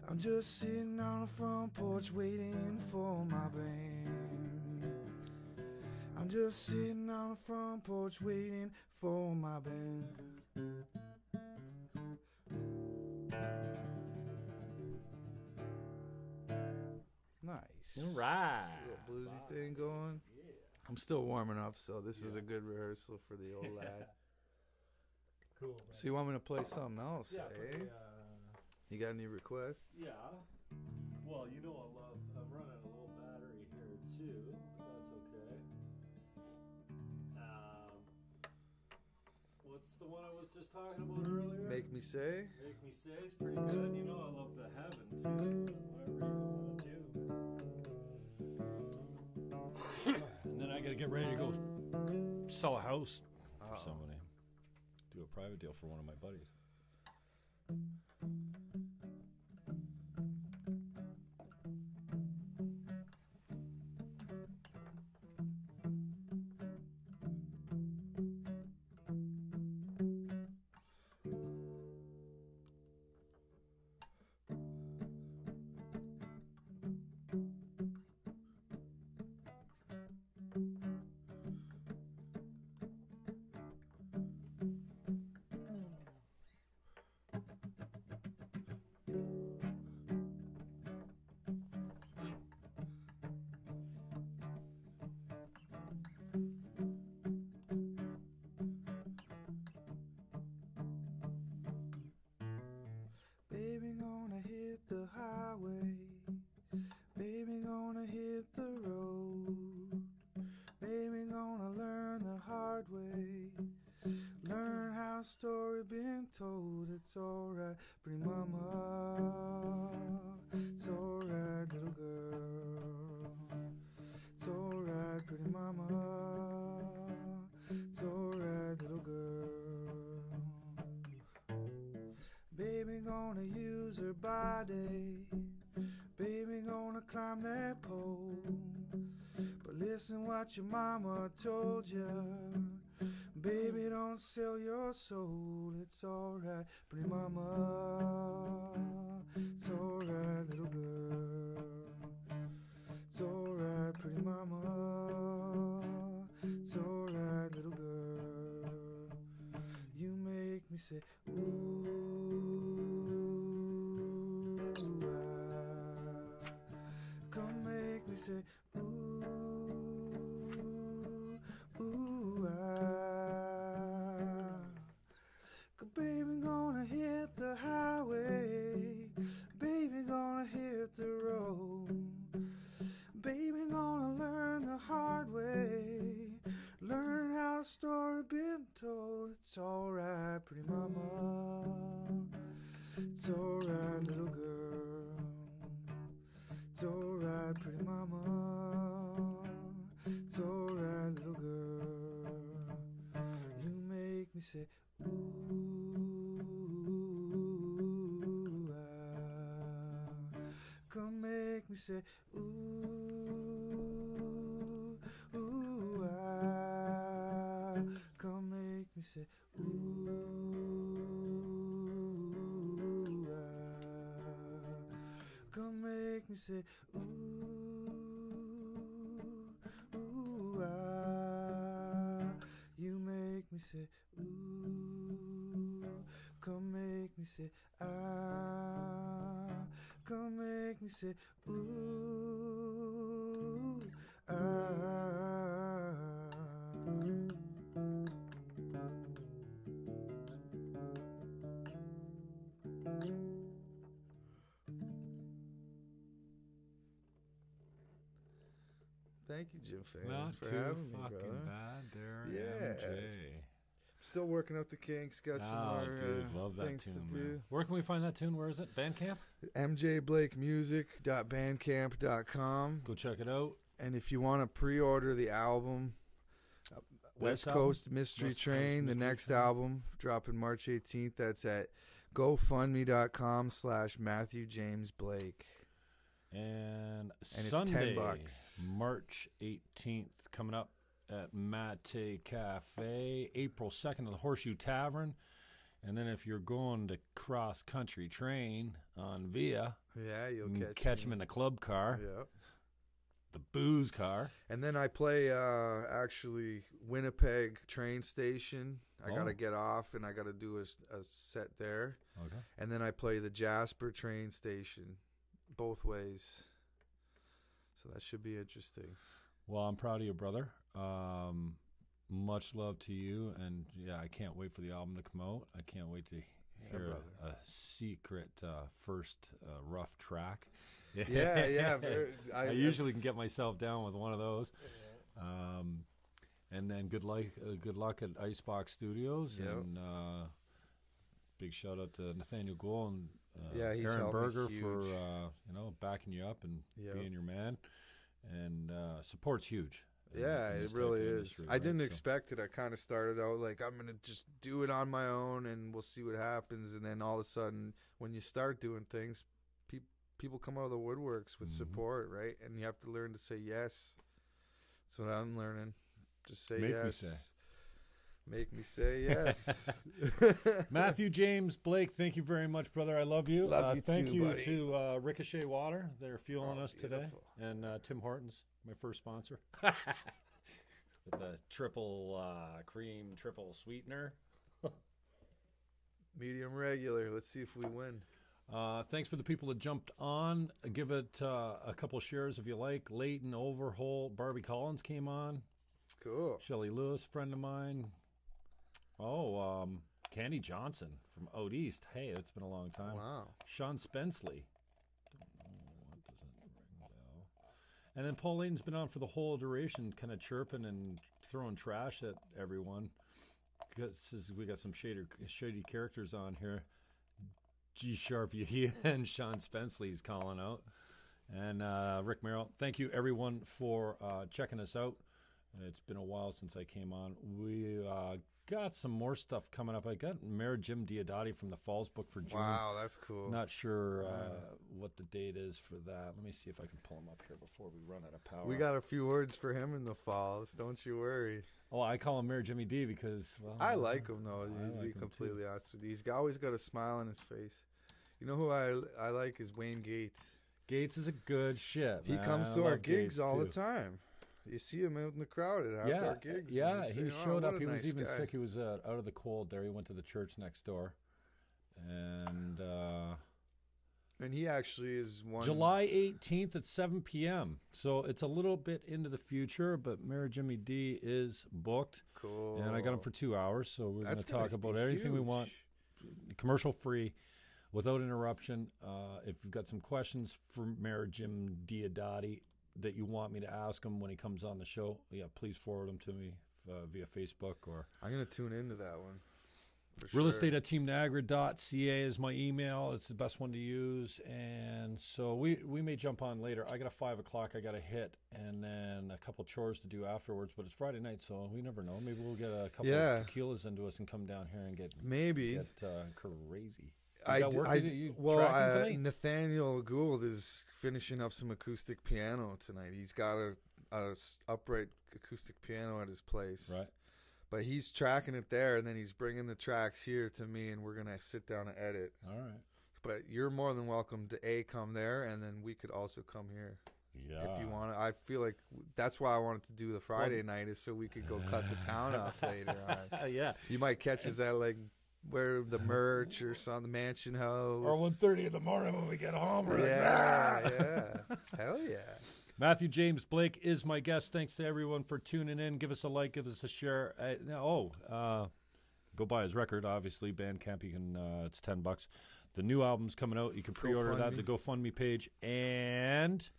I'm just sitting on the front porch waiting for my band. I'm just sitting on the front porch waiting for my band. Nice. All right. Little bluesy thing going. Yeah. I'm still warming up, so this is a good rehearsal for the old lad. Cool. Man. So you want me to play something else, yeah, eh? You got any requests? Yeah. Well, you know I'm running a little battery here too. That's okay. What's the one I was just talking about earlier? Make Me Say? Make Me Say is pretty good. You know I love the Heaven too. Whatever you want to do. And then I got to get ready to go sell a house for somebody. Do a private deal for one of my buddies. Baby gonna hit the highway. Baby gonna hit the road. Baby gonna learn the hard way. Learn how story been told. It's alright, pretty mama. It's alright, little girl. It's alright, pretty mama. It's alright, little girl. Baby gonna use her body. Baby gonna climb that pole. But listen what your mama told ya. Baby, don't sell your soul. It's alright, pretty mama. It's alright, little girl. It's alright, pretty mama. It's alright, little girl. You make me say, ooh, ah. Come make me say, ooh, ooh, ah. 'Cause baby gonna hit the highway. Baby gonna hit the road. Baby gonna learn the hard way. Learn how the story been told. It's alright, pretty mama. It's alright, little girl. It's alright, pretty mama. It's alright, little girl. You make me say, ooh, ah. Come make me say, ooh, ooh, ah. Come make me say, ooh. come make me say, ooh, ooh, ah. You make me say, ooh, come make me say, ah. Come make me say, ooh, ah. Thank you, Jim Fannon, Not for too having me, fucking brother. bad there, Yeah, MJ. Still working out the kinks. Got some more Dude, love that things tune, to man. do. Where can we find that tune? Where is it? Bandcamp? mjblakemusic.bandcamp.com. Go check it out. And if you want to pre-order the album, West album? Coast Mystery West Coast Train, the Mystery next Train. album, dropping March 18th. That's at gofundme.com/Matthew James Blake. And it's Sunday, $10. March 18th, coming up at Mate Cafe, April 2nd at the Horseshoe Tavern. And then if you're going to cross-country train on Via, Yeah, you'll you can catch catch me. them in the club car, Yeah. the booze car. And then I play actually Winnipeg train station. I got Oh. to get off and I got to do a set there. Okay. And then I play the Jasper train station both ways. So that should be interesting. Well, I'm proud of you, brother. Much love to you. And, yeah, I can't wait for the album to come out. I can't wait to hear brother. a secret first rough track. Yeah. I usually can get myself down with one of those. And then good luck at Icebox Studios. Yep. And big shout out to Nathaniel Gould and he's Aaron helped me Berger huge. for backing you up and Yep. being your man. And support's huge. Yeah, in it this type really of is. industry, I right? didn't So- expect it. I kind of started out like, I'm going to just do it on my own and we'll see what happens. And then all of a sudden, when you start doing things, people come out of the woodworks with Mhm. support, right? And you have to learn to say yes. That's what I'm learning. Just say Make me yes. say. Make me say yes. Matthew James Blake, thank you very much, brother. I love you. Love you thank too, you buddy. to Ricochet Water. They're fueling Oh, us today. beautiful. And Tim Hortons, my first sponsor. With a triple cream, triple sweetener. Medium regular. Let's see if we win. Thanks for the people that jumped on. Give it a couple shares if you like. Leighton, Overholt, Barbie Collins came on. Cool. Shelley Lewis, friend of mine. Oh, Candy Johnson from out east. Hey, it's been a long time. Wow. Sean Spenceley. Don't know what doesn't ring a bell. And then Paul Layton's been on for the whole duration, kind of chirping and throwing trash at everyone. Because we got some shady characters on here. G Sharp Yahia and Sean Spenceley's calling out. And Rick Merrill. Thank you, everyone, for checking us out. It's been a while since I came on. We got some more stuff coming up. I got Mayor Jim Diodati from the Falls book for June. Wow, that's cool. Not sure what the date is for that. Let me see if I can pull him up here before we run out of power. We got a few words for him in the falls. Don't you worry. Oh, I call him Mayor Jimmy D because, well, I like him, though, I to like be him, completely too. honest with you. He's always got a smile on his face. You know who I like is Wayne Gates. Gates is a good shit. He man. comes I to our love gigs Gates, all the too. time. You see him out in the crowd at half our gigs. Yeah, and he you say, "Oh, showed what up. a He was nice even guy." sick. He was out of the cold there. He went to the church next door. And And he actually is one. July 18th at 7 p.m. So it's a little bit into the future, but Mayor Jimmy D is booked. Cool. And I got him for 2 hours, so we're going That's to talk gonna about be everything we huge. want, commercial free, without interruption. If you've got some questions for Mayor Jim Diodati that you want me to ask him when he comes on the show, yeah, please forward them to me via Facebook or I'm going to tune into that one. for sure. realestate@teamniagara.ca is my email. It's the best one to use. And so we may jump on later. I got a 5 o'clock I got to hit, and then a couple chores to do afterwards. But it's Friday night, so we never know. Maybe we'll get a couple of tequilas into us and come down here and get Maybe. crazy. I got d- work I- to do? You well, tracking tonight? Nathaniel Gould is finishing up some acoustic piano tonight. He's got a upright acoustic piano at his place. Right. But he's tracking it there, and then he's bringing the tracks here to me, and we're going to sit down and edit. All right. But you're more than welcome to come there, and then we could also come here. Yeah. If you want to. I feel like that's why I wanted to do the Friday night, is so we could go cut the town up later on. Yeah. You might catch us at like where the merch or some the Mansion House. Or 1:30 in the morning when we get home. Yeah. Hell yeah. Matthew James Blake is my guest. Thanks to everyone for tuning in. Give us a like, give us a share. Go buy his record, obviously. Bandcamp, you can. It's $10. The new album's coming out. You can pre-order that at the GoFundMe page. And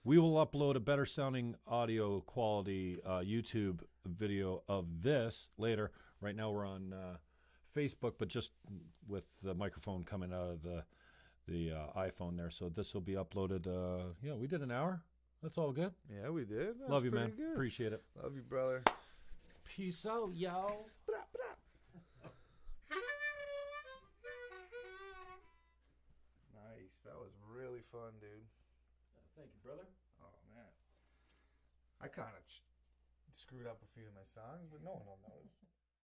we will upload a better sounding audio quality YouTube video of this later. Right now we're on Facebook, but just with the microphone coming out of the iPhone there. So this will be uploaded. We did an hour. That's all good. Yeah, we did. Love you, man. Good. Appreciate it. Love you, brother. Peace out, y'all. Nice. That was really fun, dude. Thank you, brother. Oh, man. I kind of screwed up a few of my songs, but no one will notice.